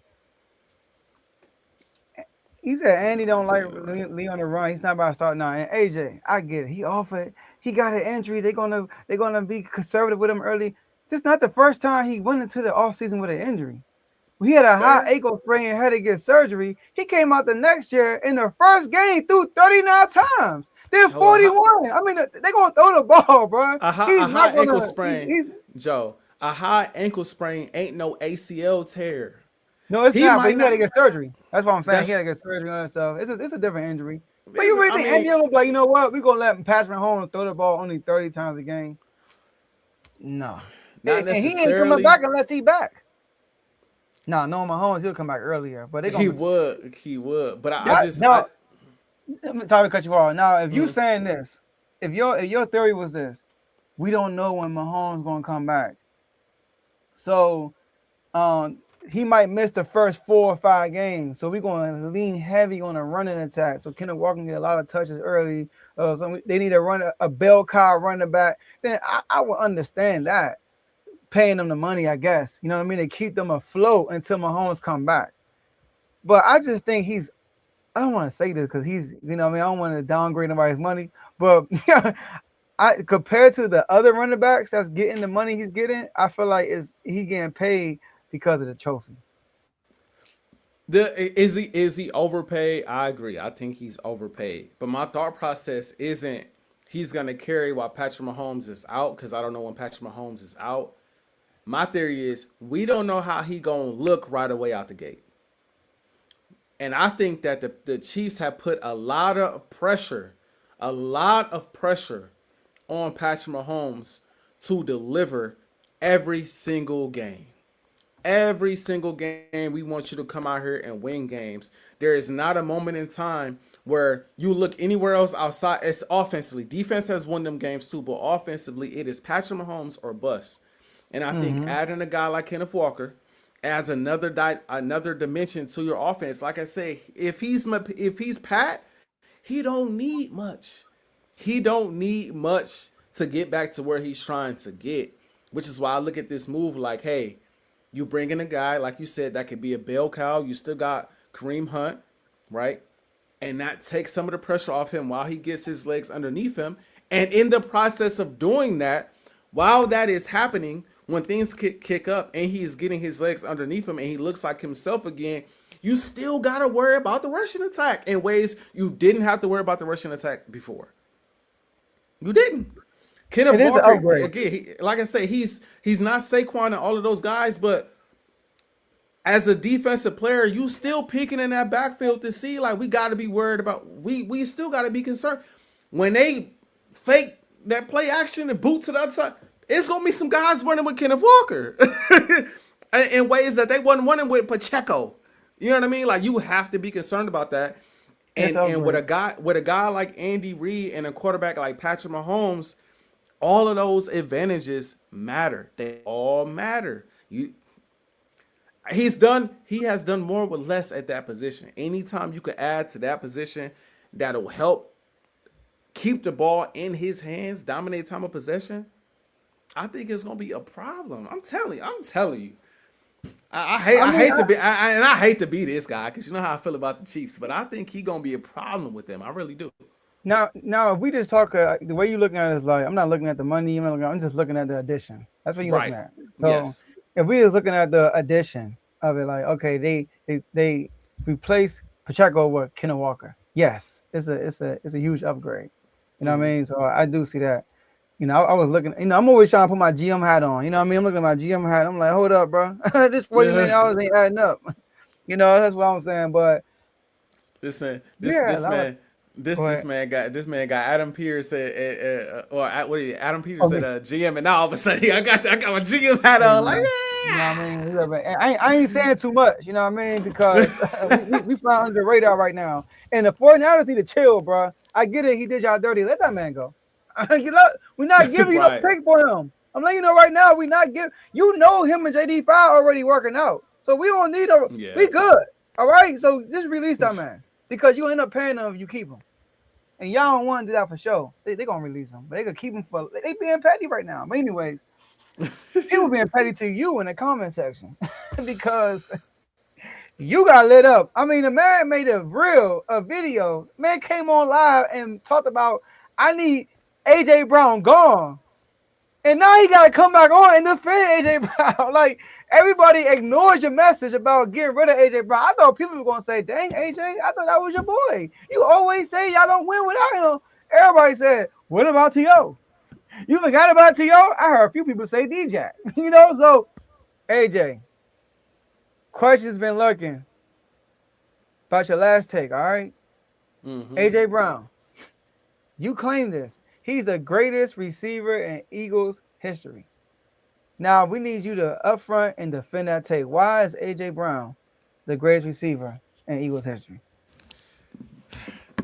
He said Andy don't like Lee on the run. He's not about to start now. And AJ, I get it. He offered. He got an injury. They're gonna be conservative with him early. This is not the first time he went into the offseason with an injury. He had a high ankle sprain and had to get surgery. He came out the next year in the first game threw 39 times. They're 41. I mean, they're gonna throw the ball, bro. A high ankle sprain, Joe. A high ankle sprain ain't no ACL tear. No, it's not. But he had to get surgery. That's what I'm saying. He had to get surgery and stuff. It's a different injury. But you really think Andy will be like, you know what? We're gonna let Patrick Mahomes throw the ball only 30 times a game? No. Not necessarily. And he ain't coming back unless he back. No, Mahomes, he'll come back earlier. But he would. But I'm sorry to cut you off. Now, if you saying this, if your theory was this, we don't know when Mahomes gonna come back. So he might miss the first 4 or 5 games. So we're going to lean heavy on a running attack. So Kenneth Walker can get a lot of touches early. So they need to run a bell cow running back. Then I would understand that. Paying them the money, I guess. You know what I mean? They keep them afloat until Mahomes come back. But I just think I don't want to say this because he's, you know what I mean? I don't want to downgrade nobody's money. But compared to the other running backs that's getting the money he's getting, I feel like he getting paid because of the trophy. Is he overpaid? I agree. I think he's overpaid. But my thought process isn't he's gonna carry while Patrick Mahomes is out, because I don't know when Patrick Mahomes is out. My theory is we don't know how he gonna look right away out the gate. And I think that the Chiefs have put a lot of pressure on Patrick Mahomes to deliver every single game. Every single game, we want you to come out here and win games. There is not a moment in time where you look anywhere else outside. It's offensively. Defense has won them games too, but offensively, it is Patrick Mahomes or bust. And I think adding a guy like Kenneth Walker adds another dimension to your offense. Like I say, if he's Pat, he don't need much. he don't need much to get back to where he's trying to get, which is why I look at this move like, hey, you bring in a guy, like you said, that could be a bell cow. You still got Kareem Hunt, right? And that takes some of the pressure off him while he gets his legs underneath him. And in the process of doing that, while that is happening, when things kick up and he's getting his legs underneath him and he looks like himself again, you still got to worry about the rushing attack in ways you didn't have to worry about the rushing attack before. You didn't. Kenneth Walker, again, like I say, he's not Saquon and all of those guys, but as a defensive player, you still peeking in that backfield to see, like, we got to be worried about, we still got to be concerned. When they fake that play action and boot to the outside, it's going to be some guys running with Kenneth Walker in ways that they wasn't running with Pacheco. You know what I mean? Like, you have to be concerned about that. And with a guy like Andy Reid and a quarterback like Patrick Mahomes, all of those advantages matter. They all matter. He has done more with less at that position. Anytime you could add to that position, that'll help keep the ball in his hands, dominate time of possession, I think it's gonna be a problem. I'm telling you. I hate to be this guy because you know how I feel about the Chiefs, but I think he's gonna be a problem with them. I really do. Now, if we just talk, the way you're looking at it is like, I'm not looking at the money. I'm just looking at the addition. That's what you're looking at. So yes. If we was looking at the addition of it, like, okay, they replace Pacheco with Kenneth Walker. Yes, it's a huge upgrade. You know what I mean? So I do see that. You know, I was looking. You know, I'm always trying to put my GM hat on. You know what I mean? I'm looking at my GM hat. I'm like, hold up, bro. This $40 million ain't adding up. You know, that's what I'm saying. But this man got Adam Peters Adam Peters at GM, and now all of a sudden I got my GM hat on. Like, you know what I mean? I ain't saying too much. You know what I mean? Because we flying under the radar right now. And the 49ers need to chill, bro. I get it. He did y'all dirty. Let that man go. You know, we're not giving you no pick for him. I'm letting you know right now, we're not giving. You know him and JD5 already working out, so we don't need a. Yeah. We good, all right. So just release that man because you end up paying him if you keep him, and y'all don't want to do that for sure. They gonna release him, but they could keep him for. They being petty right now. But anyways, people being petty to you in the comment section because you got lit up. I mean, the man made a video. Man came on live and talked about I need AJ Brown gone. And now he got to come back on and defend AJ Brown. Like, everybody ignores your message about getting rid of AJ Brown. I thought people were going to say, dang, AJ, I thought that was your boy. You always say y'all don't win without him. Everybody said, what about T.O.? You forgot about T.O.? I heard a few people say DJ. You know, so, AJ, questions been lurking about your last take, all right? Mm-hmm. AJ Brown, you claim this. He's the greatest receiver in Eagles history. Now, we need you to upfront and defend that take. Why is A.J. Brown the greatest receiver in Eagles history?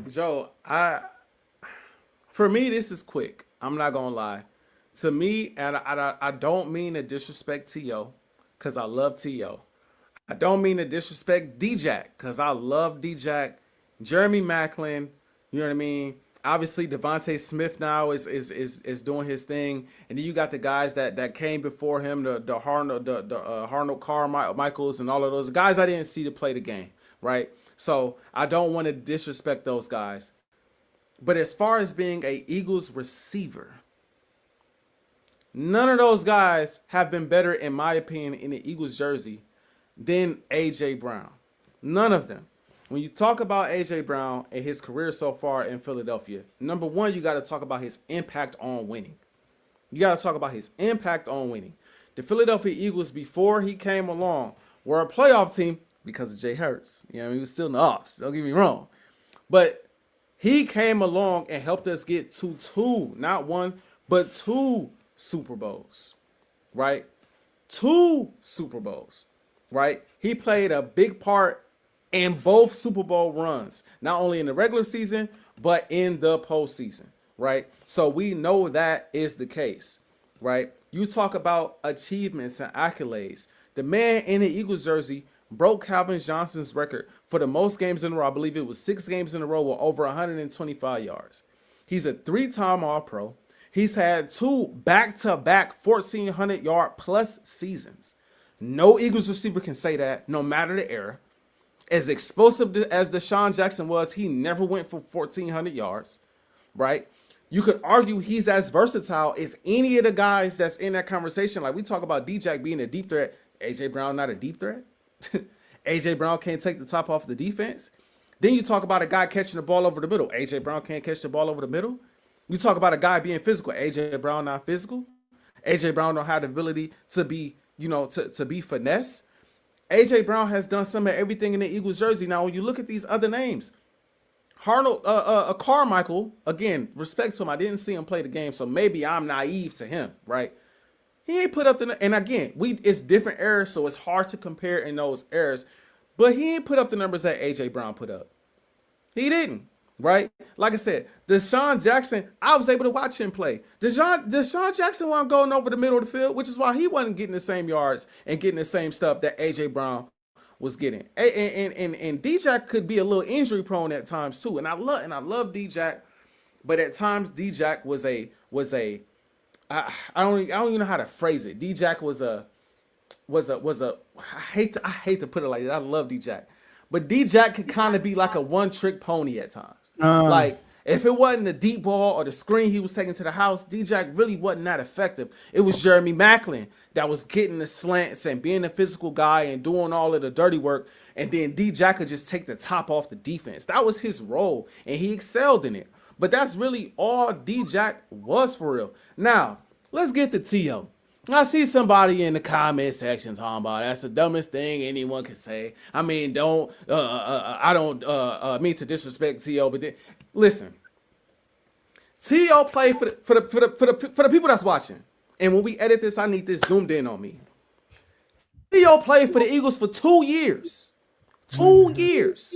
Joe, for me, this is quick. I'm not going to lie. To me, and I don't mean to disrespect T.O. because I love T.O. I don't mean to disrespect D-Jack because I love D-Jack. Jeremy Maclin, you know what I mean? Obviously, Devontae Smith now is doing his thing, and then you got the guys that came before him, the Harnold Carmichaels and all of those guys I didn't see to play the game, right? So I don't want to disrespect those guys, but as far as being a Eagles receiver, none of those guys have been better, in my opinion, in the Eagles jersey than A.J. Brown. None of them. When you talk about A.J. Brown and his career so far in Philadelphia, number one, you got to talk about his impact on winning. You got to talk about his impact on winning. The Philadelphia Eagles, before he came along, were a playoff team because of Jay Hurts. You know, he was still in the offs. Don't get me wrong. But he came along and helped us get to two, not one, but two Super Bowls, right? Two Super Bowls, right? He played a big part in both Super Bowl runs, not only in the regular season, but in the postseason, right? So we know that is the case, right? You talk about achievements and accolades. The man in the Eagles jersey broke Calvin Johnson's record for the most games in a row. I believe it was 6 games in a row with over 125 yards. He's a 3-time All-Pro. He's had 2 back-to-back 1,400-yard plus seasons. No Eagles receiver can say that, no matter the era. As explosive as Deshaun Jackson was, he never went for 1,400 yards, right? You could argue he's as versatile as any of the guys that's in that conversation. Like we talk about D-Jack being a deep threat. AJ Brown not a deep threat. AJ Brown can't take the top off the defense. Then you talk about a guy catching the ball over the middle. AJ Brown can't catch the ball over the middle. You talk about a guy being physical. AJ Brown not physical. AJ Brown don't have the ability to be, to be finesse. AJ Brown has done some of everything in the Eagles jersey. Now, when you look at these other names, Carmichael, again, respect to him. I didn't see him play the game, so maybe I'm naive to him, right? He ain't put up and again, it's different eras, so it's hard to compare in those eras. But he ain't put up the numbers that AJ Brown put up. He didn't, right? Like I said, Deshaun Jackson, I was able to watch him play. Deshaun Jackson wasn't going over the middle of the field, which is why he wasn't getting the same yards and getting the same stuff that AJ Brown was getting. And D-Jack could be a little injury prone at times too. And I love D-Jack, but at times D-Jack was a I don't even know how to phrase it. D-Jack was a I hate to put it like that. I love D-Jack. But D-Jack could kind of be like a one-trick pony at times. Like if it wasn't the deep ball or the screen he was taking to the house, D-Jack really wasn't that effective. It was Jeremy Maclin that was getting the slants and being a physical guy and doing all of the dirty work. And then D-Jack could just take the top off the defense. That was his role, and he excelled in it. But that's really all D-Jack was for real. Now, let's get to T.O. I see somebody in the comment section talking about that's the dumbest thing anyone can say. I mean, I don't mean to disrespect T.O., but listen. T.O. played for the people that's watching. And when we edit this, I need this zoomed in on me. T.O. played for the Eagles for 2 years. 2 years.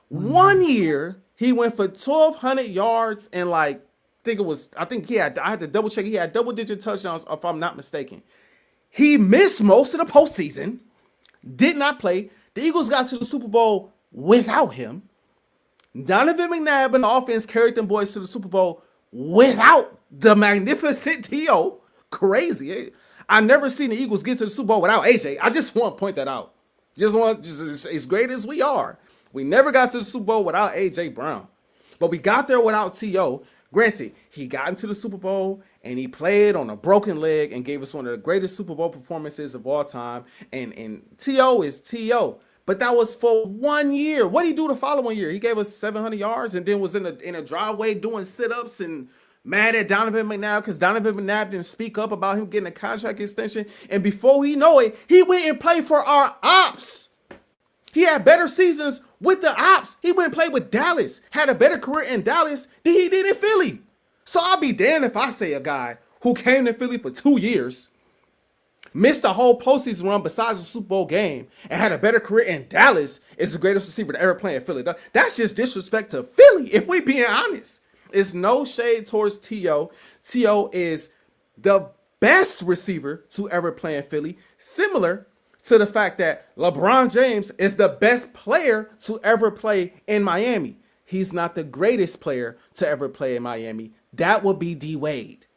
1 year, he went for 1,200 yards and I had to double check. He had double-digit touchdowns, if I'm not mistaken. He missed most of the postseason, did not play. The Eagles got to the Super Bowl without him. Donovan McNabb and the offense carried them boys to the Super Bowl without the magnificent T.O. Crazy. I never seen the Eagles get to the Super Bowl without AJ. I just want to point that out. Just as great as we are, we never got to the Super Bowl without AJ Brown. But we got there without T.O. Granted, he got into the Super Bowl and he played on a broken leg and gave us one of the greatest Super Bowl performances of all time. And T.O. is T.O. But that was for 1 year. What did he do the following year? He gave us 700 yards and then was in a driveway doing sit-ups and mad at Donovan McNabb because Donovan McNabb didn't speak up about him getting a contract extension. And before we know it, he went and played for our ops. He had better seasons with the ops. He went and played with Dallas, had a better career in Dallas than he did in Philly. So I'll be damned if I say a guy who came to Philly for 2 years, missed a whole postseason run besides the Super Bowl game, and had a better career in Dallas is the greatest receiver to ever play in Philly. That's just disrespect to Philly, if we being honest. It's no shade towards T.O. T.O. is the best receiver to ever play in Philly, similar to the fact that LeBron James is the best player to ever play in Miami. He's not the greatest player to ever play in Miami. That would be D Wade.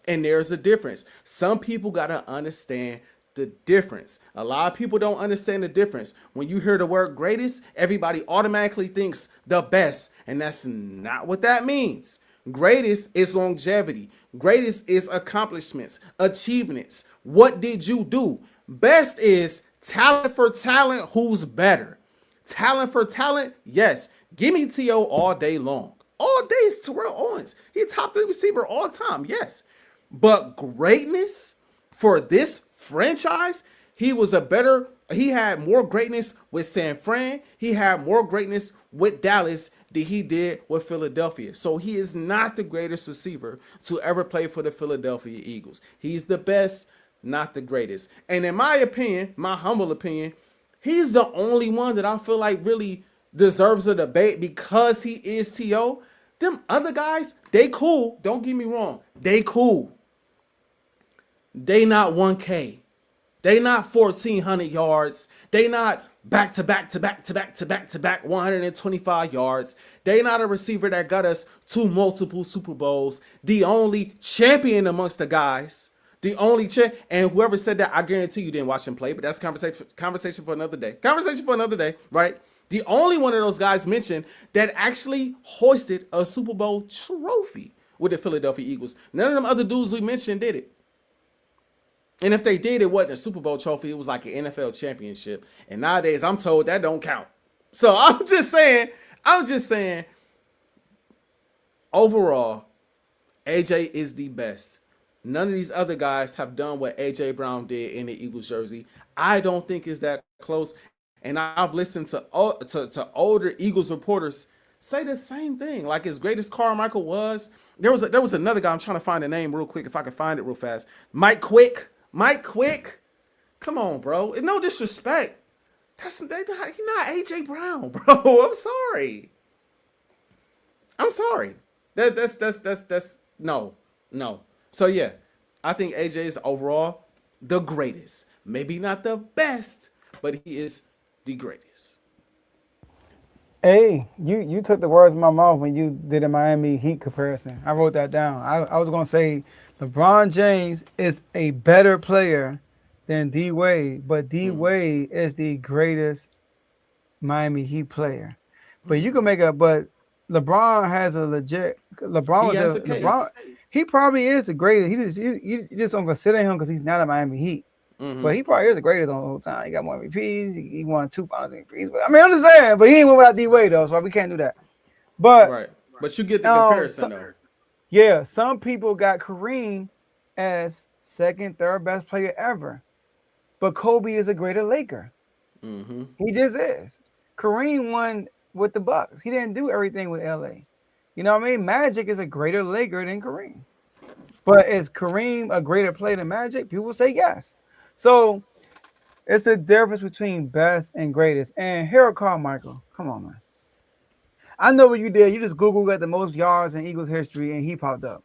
And there's a difference. Some people got to understand the difference. A lot of people don't understand the difference. When you hear the word greatest, everybody automatically thinks the best. And that's not what that means. Greatest is longevity. Greatest is accomplishments, achievements. What did you do? Best is talent for talent, who's better. Talent for talent, yes. Give me T.O. all day long. All day is Terrell Owens. He's top 3 receiver all time, yes. But greatness for this franchise, he had more greatness with San Fran. He had more greatness with Dallas than he did with Philadelphia. So he is not the greatest receiver to ever play for the Philadelphia Eagles. He's the best, not the greatest. And in my opinion, my humble opinion, he's the only one that I feel like really deserves a debate because he is T.O. Them other guys, they cool. Don't get me wrong. They cool. They not 1K. They not 1,400 yards. They not back to back to back to back to back to back 125 yards. They not a receiver that got us to multiple Super Bowls. The only champion amongst the guys. The only and whoever said that, I guarantee you didn't watch him play, but that's conversation for another day. Conversation for another day, right? The only one of those guys mentioned that actually hoisted a Super Bowl trophy with the Philadelphia Eagles. None of them other dudes we mentioned did it. And if they did, it wasn't a Super Bowl trophy. It was like an NFL championship. And nowadays, I'm told that don't count. So I'm just saying, overall, AJ is the best. None of these other guys have done what AJ Brown did in the Eagles jersey. I don't think it's that close. And I've listened to older Eagles reporters say the same thing. Like, as great as Carmichael was, there was another guy. I'm trying to find the name real quick if I can find it real fast. Mike Quick. Come on, bro. No disrespect. He's not AJ Brown, bro. I'm sorry. That's no. So yeah, I think AJ is overall the greatest. Maybe not the best, but he is the greatest. Hey, you took the words in my mouth when you did a Miami Heat comparison. I wrote that down. I was gonna say LeBron James is a better player than D Wade, but D Wade is the greatest Miami Heat player. But you can but LeBron has a legit. LeBron, he probably is the greatest. You just don't consider him because he's not a Miami Heat. Mm-hmm. But he probably is the greatest on the whole time. He got more MVPs. He won 2 finals MVPs. But, I mean, I'm just saying. But he ain't win without D Wade though, so we can't do that. But right. But you get the comparison though. Yeah, some people got Kareem as second, third best player ever, but Kobe is a greater Laker. Mm-hmm. He just is. Kareem won with the Bucks. He didn't do everything with LA. You know what I mean? Magic is a greater Laker than Kareem. But is Kareem a greater player than Magic? People say yes. So it's the difference between best and greatest. And Harold Carmichael, come on, man. I know what you did. You just Googled got the most yards in Eagles history, and he popped up.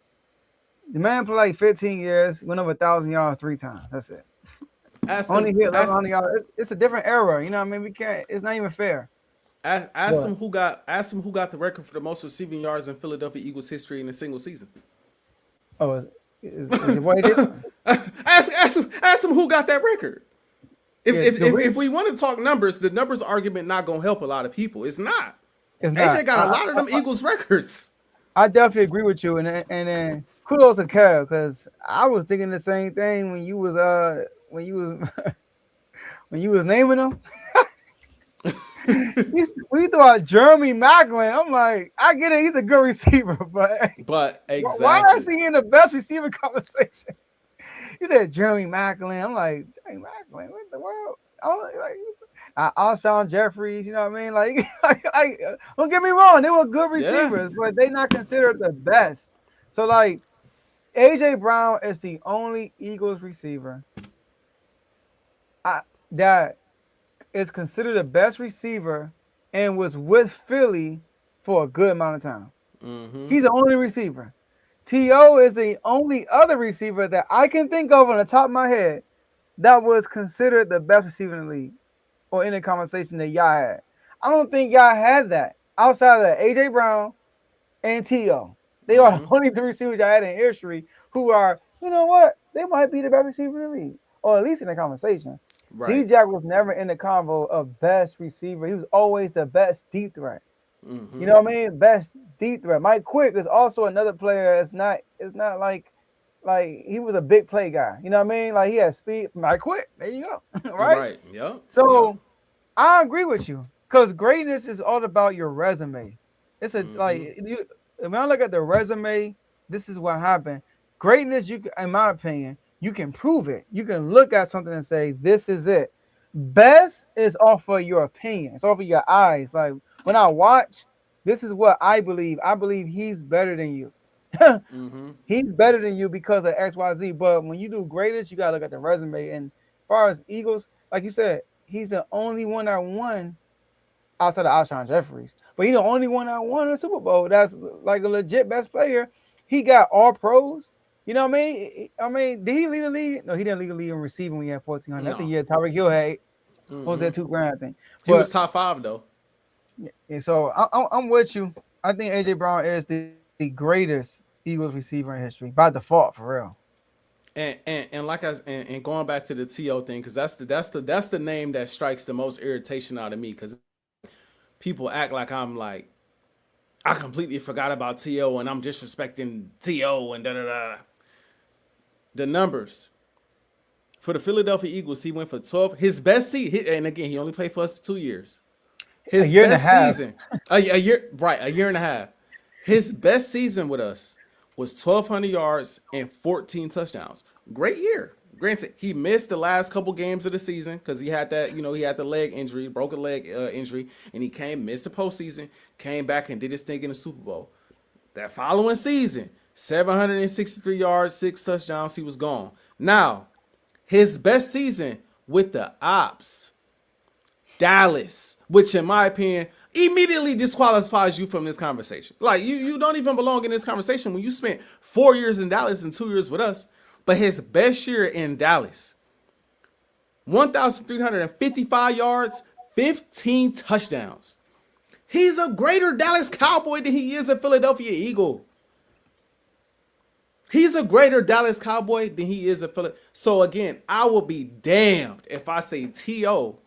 The man played like 15 years, went over 1,000 yards 3 times. That's it. Only hit 1,100 yards. It's a different era. You know what I mean? We can't. It's not even fair. Ask him who got the record for the most receiving yards in Philadelphia Eagles history in a single season. Oh, is it what it is? ask him who got that record. If we want to talk numbers, the numbers argument not gonna help a lot of people. It's not. AJ got a lot of them Eagles records. I definitely agree with you, and then kudos to Kev, because I was thinking the same thing when you was when you was naming them. We thought Jeremy Macklin. I'm like, I get it, he's a good receiver, but exactly. Why is he in the best receiver conversation? You said Jeremy Macklin. I'm like, Jeremy Macklin, what the world? Alshon Jeffries, you know what I mean? Like, don't get me wrong, they were good receivers, but they not considered the best. So like, AJ Brown is the only Eagles receiver that is considered the best receiver and was with Philly for a good amount of time. Mm-hmm. He's the only receiver. T.O. is the only other receiver that I can think of on the top of my head that was considered the best receiver in the league or in the conversation that y'all had. I don't think y'all had that outside of AJ Brown and T.O. They are the only 2 receivers y'all had in history who are, you know what, they might be the best receiver in the league, or at least in the conversation. Right. D-Jack was never in the convo of best receiver. He was always the best deep threat. Mm-hmm. You know what I mean? Best deep threat. Mike Quick is also another player. It's not like he was a big play guy. You know what I mean? Like, he had speed. Mike Quick. There you go. Right? Yeah. So I agree with you, because greatness is all about your resume. It's when I look at the resume, this is what happened. Greatness, in my opinion, you can prove it. You can look at something and say, this is it. Best is off of your opinion. It's off of your eyes. Like, when I watch, this is what I believe. I believe he's better than you. He's better than you because of X, Y, Z. But when you do greatest, you got to look at the resume. And as far as Eagles, like you said, he's the only one that won outside of Alshon Jeffries. But he's the only one that won a Super Bowl. That's like a legit best player. He got all pros. You know what I mean? Did he lead the league? No, he didn't lead the league in receiving when he had 1,400. That's a year Tyreek Hill had Jose at $2,000, I think. He was top 5 though. Yeah, so I'm with you. I think AJ Brown is the greatest Eagles receiver in history by default, for real. And like and going back to the T.O. thing, because that's the name that strikes the most irritation out of me, because people act like I completely forgot about T.O. and I'm disrespecting T.O. and da da da. The numbers for the Philadelphia Eagles, he went for 12. His best season, and again, he only played for us for 2 years. His best season, a year and a half. His best season with us was 1,200 yards and 14 touchdowns. Great year. Granted, he missed the last couple games of the season because he had that, he had the leg injury, broken leg injury, and he missed the postseason, came back and did his thing in the Super Bowl. That following season, 763 yards, 6 touchdowns, he was gone. Now, his best season with the Ops, Dallas, which in my opinion immediately disqualifies you from this conversation. Like you don't even belong in this conversation when you spent 4 years in Dallas and 2 years with us. But his best year in Dallas, 1,355 yards, 15 touchdowns. He's a greater Dallas Cowboy than he is a Philadelphia Eagle. He's a greater Dallas Cowboy than he is a Philadelphia. So again, I will be damned if I say T.O.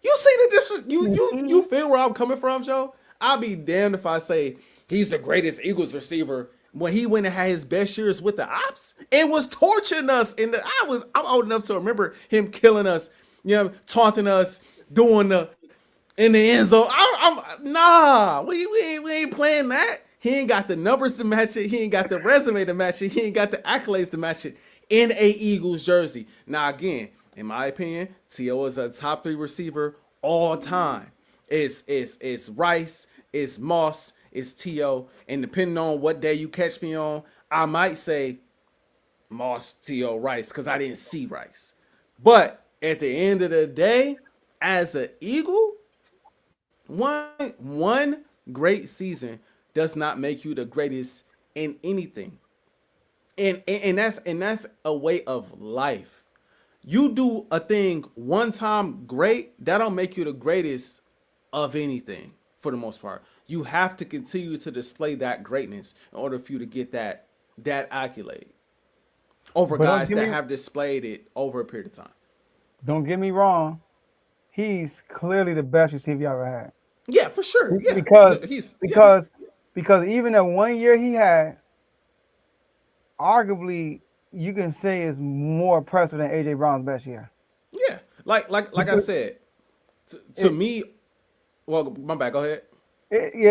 You see the you feel where I'm coming from, Joe? I'll be damned if I say he's the greatest Eagles receiver when he went and had his best years with the Ops and was torturing us. I'm old enough to remember him killing us, taunting us, doing in the end zone. We ain't playing that. He ain't got the numbers to match it. He ain't got the resume to match it. He ain't got the accolades to match it in a Eagles jersey. Now again, in my opinion, T.O. is a top 3 receiver all time. It's Rice, it's Moss, it's T.O. And depending on what day you catch me on, I might say Moss, T.O., Rice, because I didn't see Rice. But at the end of the day, as an Eagle, one great season does not make you the greatest in anything. And that's a way of life. You do a thing one time great, that don't make you the greatest of anything for the most part. You have to continue to display that greatness in order for you to get that accolade over guys that have displayed it over a period of time. Don't get me wrong. He's clearly the best receiver you ever had. Yeah, for sure. Yeah. Because even that 1 year he had, arguably you can say is more impressive than AJ Brown's best year. Yeah, like I said, to me, well, my bad. Go ahead.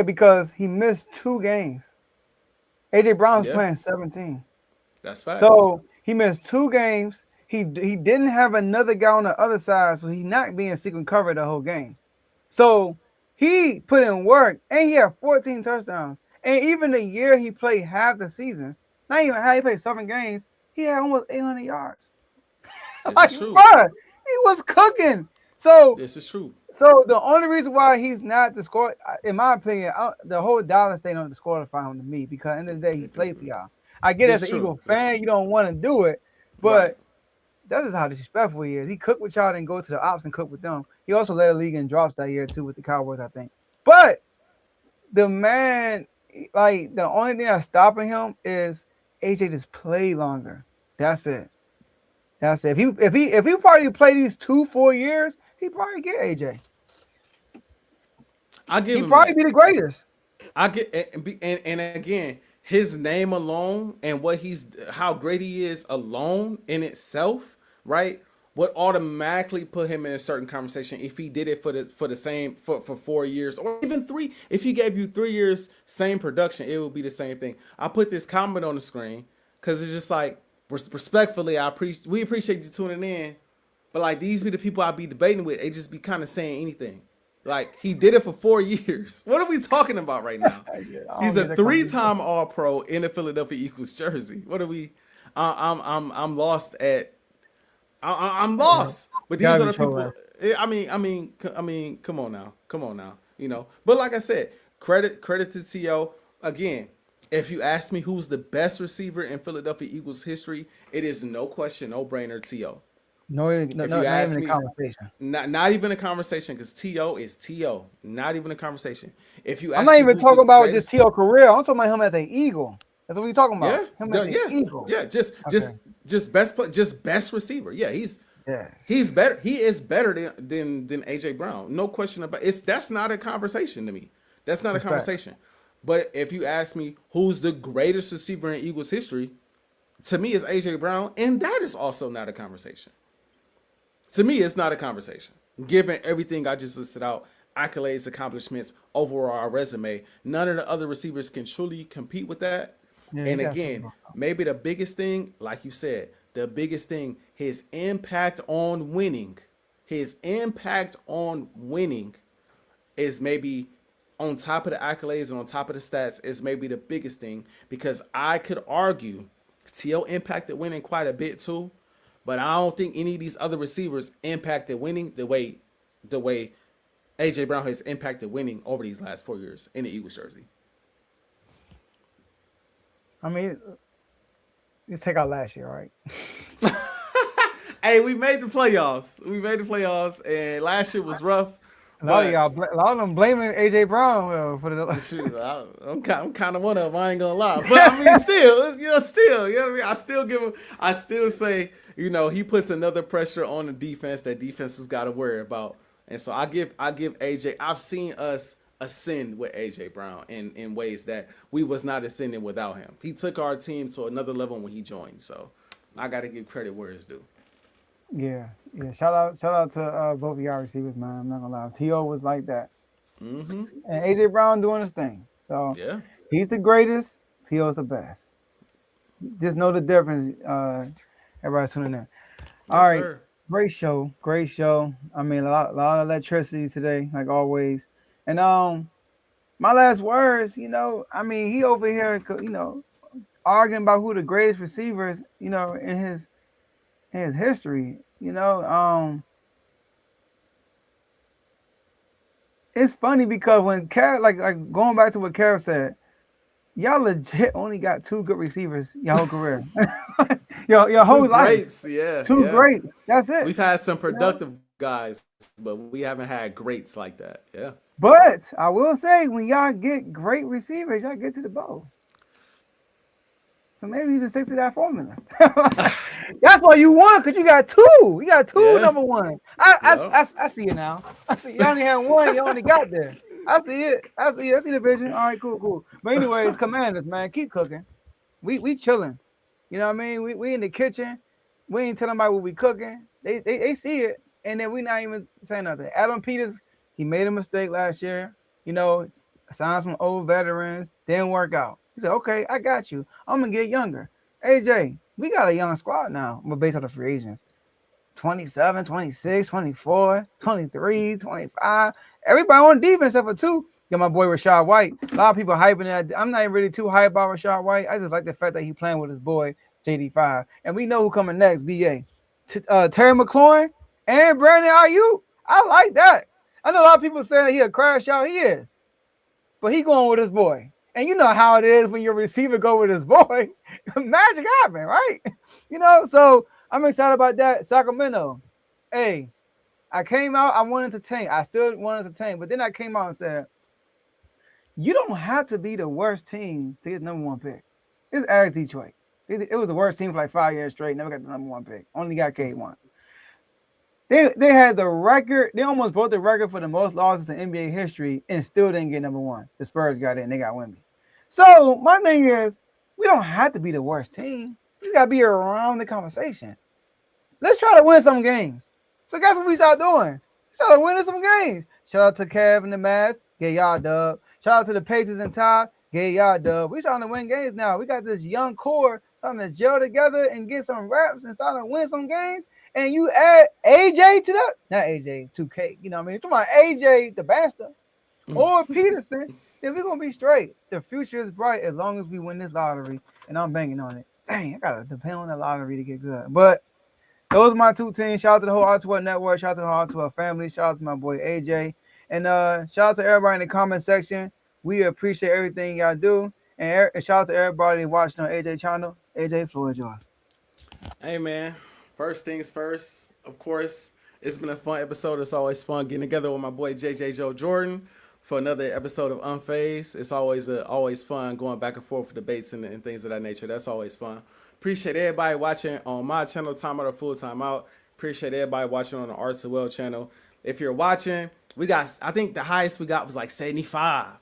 Because he missed 2 games. AJ Brown's playing 17. That's facts. So he missed 2 games. He didn't have another guy on the other side, so he's not being secret cover the whole game. So he put in work, and he had 14 touchdowns. And even the year he played half the season, not even half, he played 7 games, he had almost 800 yards. This is true. Bruh, he was cooking. So this is true. So the only reason why he's not the score, in my opinion, the whole Dallas thing don't disqualify him to me, because at the end of the day, he played for y'all. I get as an Eagle fan, you don't want to do it, but that's just how disrespectful he is. He cooked with y'all, then go to the Ops and cook with them. He also led the league in drops that year too with the Cowboys, I think. But the man, like, the only thing that's stopping him is AJ just play longer. That's it. If he probably play these 2-4 years, he probably get AJ. He'd probably be the greatest. I get, and again, his name alone and how great he is alone in itself, right, would automatically put him in a certain conversation if he did it for 4 years or even 3. If he gave you 3 years same production, it would be the same thing. I put this comment on the screen because it's just like, respectfully, we appreciate you tuning in, but like, these be the people I be debating with. They just be kind of saying anything. Like, he did it for 4 years. What are we talking about right now? He's a 3-time All-Pro in a Philadelphia Eagles jersey. What are we? I'm lost at. I'm lost. But these are the people. I mean, come on now. But like I said, credit to T.O. Again, if you ask me who's the best receiver in Philadelphia Eagles history, it is no question, no brainer, T.O. Not even a conversation. Not even a conversation because T.O. is T.O. Not even a conversation. If you ask I'm not me even who's talking the about greatest, just T.O. career. I'm talking about him as an Eagle. That's what we talking about. yeah, Him as an yeah, Eagle. yeah. Just best receiver. Yeah, Yes. he's better. He is better than AJ Brown. No question about it. That's not a conversation to me. That's not a conversation. But if you ask me who's the greatest receiver in Eagles history, to me it's AJ Brown, and that is also not a conversation. To me, it's not a conversation. Given everything I just listed out, accolades, accomplishments, overall resume, none of the other receivers can truly compete with that. Yeah, And again, maybe the biggest thing, like you said, the biggest thing, his impact on winning is maybe on top of the accolades and on top of the stats is maybe the biggest thing, because I could argue T.O. impacted winning quite a bit too, but I don't think any of these other receivers impacted winning the way AJ Brown has impacted winning over these last 4 years in the Eagles jersey. I mean, let's take out last year, right? Hey, we made the playoffs. And last year was rough. A lot of them blaming AJ Brown for the. Shoot, I'm kind of one of them. I ain't gonna lie, but I mean, still, you know what I mean. I still give him. I still say, he puts another pressure on the defense that defenses got to worry about. And so I give AJ. I've seen us ascend with AJ Brown in ways that we was not ascending without him. He took our team to another level when he joined. So I got to give credit where it's due. Yeah. Shout out to both of y'all receivers, man. I'm not gonna lie. T.O. was like that, and AJ Brown doing his thing. So yeah, he's the greatest. T.O.'s the best. Just know the difference. Everybody's tuning in. All right, sir. Great show. I mean, a lot of electricity today, like always. And my last words, I mean, he over here, arguing about who the greatest receivers, in his history, it's funny because when Kev, like going back to what Kev said, y'all legit only got two good receivers your whole career. your whole life. Greats, yeah. Two greats. That's it. We've had some productive guys, but we haven't had greats like that. Yeah. But I will say, when y'all get great receivers, y'all get to the bowl. So maybe you just stick to that formula. That's why you won, because you got two. You got two number one. I see it now. I see you only had one. You only got there. I see it. I see the vision. All right, cool. But anyways, Commanders, man, keep cooking. We chilling. You know what I mean? We in the kitchen. We ain't telling about what we cooking. They see it, and then we not even saying nothing. Adam Peters, he made a mistake last year. Signed some old veterans. Didn't work out. He said, okay, I got you. I'm going to get younger. AJ, we got a young squad now, but based on the free agents. 27, 26, 24, 23, 25. Everybody on defense except for two. Got my boy Rashad White. A lot of people hyping it. I'm not even really too hyped about Rashad White. I just like the fact that he playing with his boy, JD5. And we know who coming next, BA. Terry McLaurin and Brandon Ayuk. I like that. I know a lot of people saying he a crash out. He is. But he going with his boy. And you know how it is when your receiver go with his boy. Magic happen, right? So I'm excited about that. Sacramento. Hey, I came out, I wanted to tank. I still wanted to tank. But then I came out and said, you don't have to be the worst team to get the number one pick. It's Ask Detroit. It was the worst team for like 5 years straight. Never got the number one pick. Only got K once. They had the record. They almost broke the record for the most losses in NBA history and still didn't get number one. The Spurs got in. They got Wemby. So my thing is, we don't have to be the worst team. We just got to be around the conversation. Let's try to win some games. So guess what we start doing? We started winning some games. Shout out to Kev and the Mavs. Get y'all dub. Shout out to the Pacers and Ty. Get y'all dub. We starting to win games now. We got this young core starting to gel together and get some reps and starting to win some games. And you add AJ to that. Not AJ, 2K. You know what I mean? Talking about AJ, the bastard, or Peterson. Then we're going to be straight. The future is bright as long as we win this lottery, and I'm banging on it. Dang, I got to depend on the lottery to get good. But those are my two teams. Shout out to the whole R2 Network. Shout out to the whole R2 family. Shout out to my boy AJ. And shout out to everybody in the comment section. We appreciate everything y'all do. And shout out to everybody watching on AJ channel. AJ, floor is yours. Hey, man. First things first, of course, it's been a fun episode. It's always fun getting together with my boy JJ Joe Jordan for another episode of Unfazed. It's always fun going back and forth with debates and things of that nature. That's always fun. Appreciate everybody watching on my channel, Time Out or Full Time Out. Appreciate everybody watching on the Art to Well channel. If you're watching, I think the highest we got was like 75.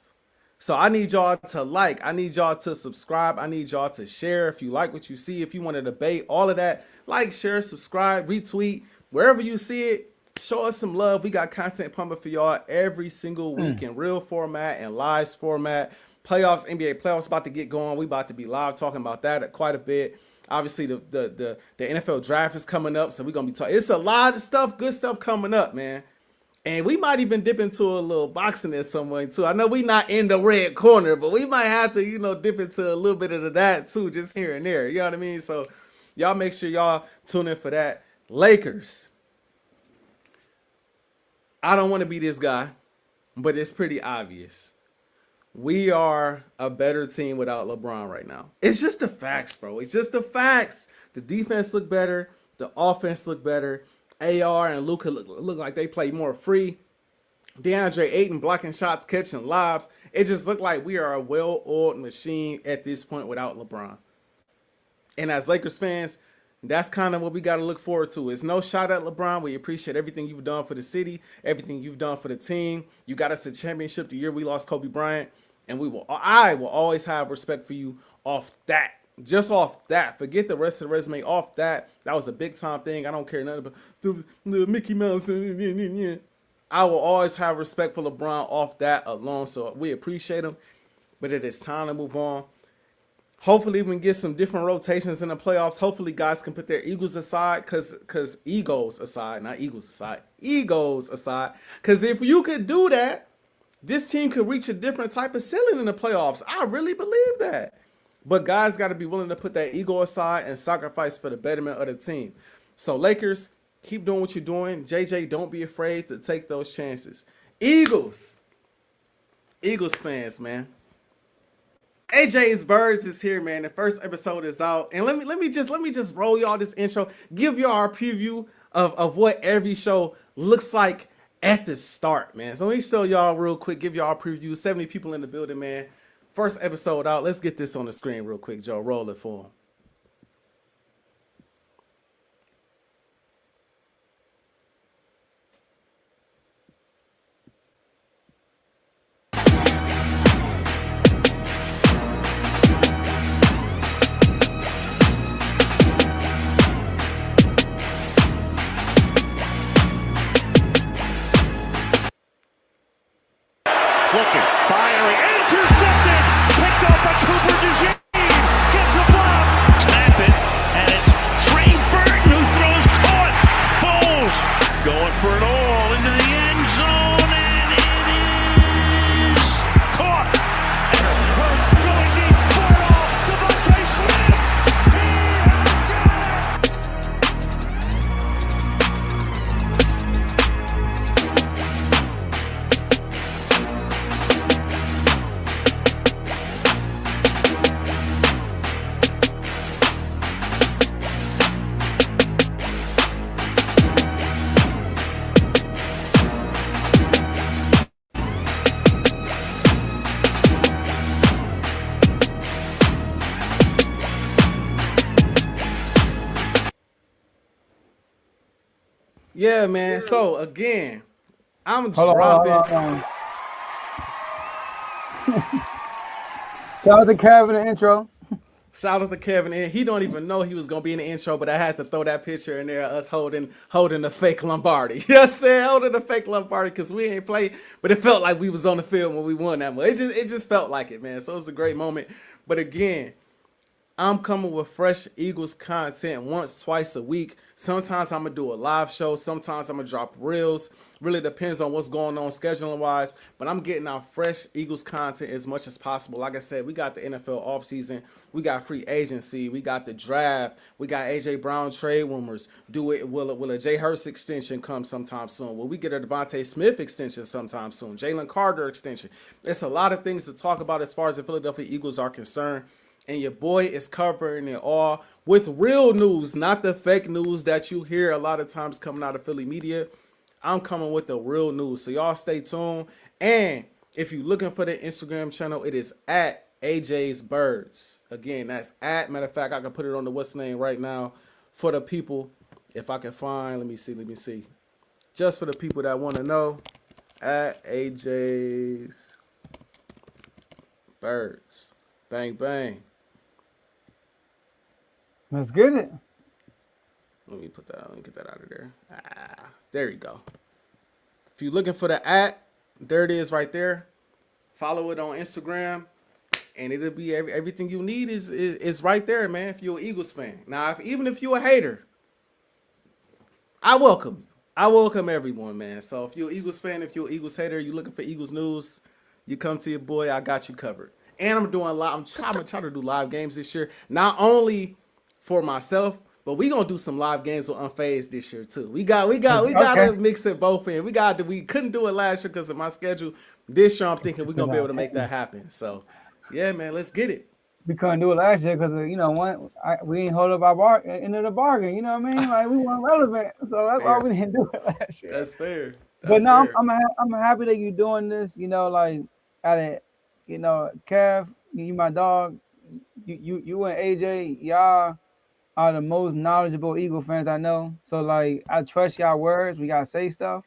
So I need y'all to like, I need y'all to subscribe, I need y'all to share. If you like what you see, if you want to debate, all of that, like, share, subscribe, retweet, wherever you see it, show us some love. We got content pumping for y'all every single week in real format and live format. Playoffs, NBA playoffs about to get going. We about to be live talking about that quite a bit. Obviously, the NFL draft is coming up, so we're going to be talking. It's a lot of stuff, good stuff coming up, man. And we might even dip into a little boxing there somewhere, too. I know we not in the red corner, but we might have to, dip into a little bit of that, too, just here and there. You know what I mean? So y'all make sure y'all tune in for that. Lakers. I don't want to be this guy, but it's pretty obvious. We are a better team without LeBron right now. It's just the facts, bro. It's just the facts. The defense look better. The offense look better. AR and Luka look like they play more free. DeAndre Ayton blocking shots, catching lobs. It just looked like we are a well-oiled machine at this point without LeBron. And as Lakers fans, that's kind of what we got to look forward to. It's no shot at LeBron. We appreciate everything you've done for the city, everything you've done for the team. You got us a championship the year we lost Kobe Bryant. And I will always have respect for you off that. Just off that. Forget the rest of the resume. Off that. That was a big time thing. I don't care nothing about the Mickey Mouse. I will always have respect for LeBron off that alone. So we appreciate him. But it is time to move on. Hopefully we can get some different rotations in the playoffs. Hopefully guys can put their egos aside. Because egos aside. Not eagles aside. Egos aside. Because if you could do that, this team could reach a different type of ceiling in the playoffs. I really believe that. But guys got to be willing to put that ego aside and sacrifice for the betterment of the team. So Lakers, keep doing what you're doing. JJ, don't be afraid to take those chances. Eagles fans, man. AJae Birds is here, man. The first episode is out. And let me just roll y'all this intro. Give y'all a preview of what every show looks like at the start, man. So let me show y'all real quick, give y'all a preview. 70 people in the building, man. First episode out. Let's get this on the screen real quick, Joe. Roll it for him. Looking, firing, intercepted, picked up by Cooper. Gets a block, snap it, and it's Trey Burton who throws caught. Foles going for it all into the end zone, and it is caught. And Hurst going deep for it all. Devontae Smith, he has got it. Yeah, man. So again, I'm Hold dropping. on. Shout out to Kevin in the intro. Shout out to Kevin. And he don't even know he was gonna be in the intro, but I had to throw that picture in there, us holding the fake Lombardi. You know what I'm saying? Holding the fake Lombardi because we ain't played, but it felt like we was on the field when we won that one. It just felt like it, man. So it was a great moment. But again, I'm coming with fresh Eagles content once, twice a week. Sometimes I'm going to do a live show. Sometimes I'm going to drop reels. Really depends on what's going on scheduling wise. But I'm getting out fresh Eagles content as much as possible. Like I said, we got the NFL offseason. We got free agency. We got the draft. We got AJ Brown trade rumors. Will a AJae Hurst extension come sometime soon? Will we get a Devontae Smith extension sometime soon? Jalen Carter extension. There's a lot of things to talk about as far as the Philadelphia Eagles are concerned. And your boy is covering it all with real news, not the fake news that you hear a lot of times coming out of Philly media. I'm coming with the real news. So y'all stay tuned. And if you're looking for the Instagram channel, it is at AJae's Birds. Again, that's at. Matter of fact, I can put it on the what's name right now for the people. If I can find, let me see. Just for the people that want to know, at AJae's Birds. Bang, bang. Let's get it. Let me get that out of there. There you go. If you're looking for the at, there it is right there. Follow it on Instagram, and it'll be everything you need is right there, man. If you're an Eagles fan. Now, even if you're a hater, I welcome you. I welcome everyone, man. So if you're an Eagles fan, if you're an Eagles hater, you're looking for Eagles news, you come to your boy. I got you covered. And I'm trying to do live games this year, not only for myself, but we gonna do some live games with Unfazed this year too. We gotta mix it both in. We couldn't do it last year because of my schedule. This year I'm thinking we're gonna be able to make that happen. So yeah, man, let's get it. We couldn't do it last year because we ain't hold up our end of the bargain. You know what I mean? Like we weren't relevant, so that's why we didn't do it last year. That's fair. But no, I'm happy that you're doing this. You know, like at it. You know, Kev, you my dog. You and AJ, y'all are the most knowledgeable Eagle fans I know. So like, I trust y'all words. We gotta say stuff.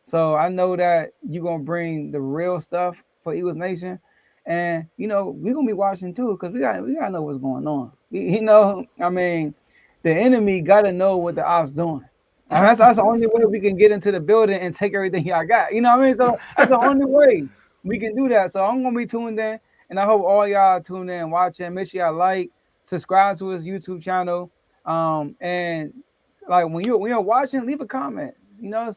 So I know that you're gonna bring the real stuff for Eagles Nation, and you know we're gonna be watching too because we gotta know what's going on. I mean, the enemy gotta know what the ops doing. And that's the only way we can get into the building and take everything y'all got. You know what I mean? So that's the only way we can do that. So I'm gonna be tuned in, and I hope all y'all tune in, watching. Make sure y'all like, subscribe to his YouTube channel, and like when you're watching, leave a comment. You know,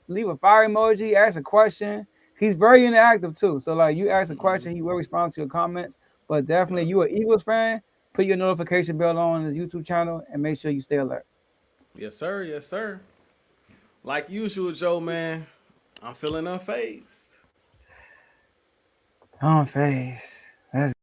leave a fire emoji, ask a question. He's very interactive too. So like, you ask a question, he will respond to your comments. But definitely, you an Eagles fan, put your notification bell on his YouTube channel, and make sure you stay alert. Yes, sir. Yes, sir. Like usual, Joe, man, I'm feeling unfazed. Unfazed. That's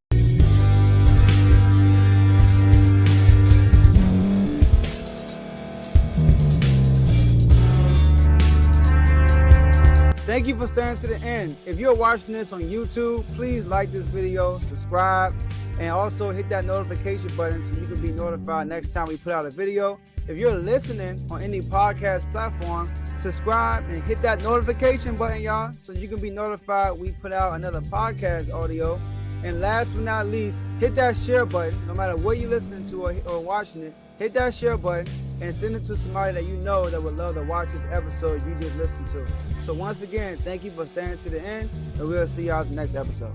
Thank you for staying to the end. If you're watching this on YouTube, please like this video, subscribe, and also hit that notification button so you can be notified next time we put out a video. If you're listening on any podcast platform, subscribe and hit that notification button, y'all, so you can be notified we put out another podcast audio. And last but not least, hit that share button. No matter what you're listening to or watching it, hit that share button and send it to somebody that you know that would love to watch this episode you just listened to. So once again, thank you for staying to the end, and we'll see y'all in the next episode.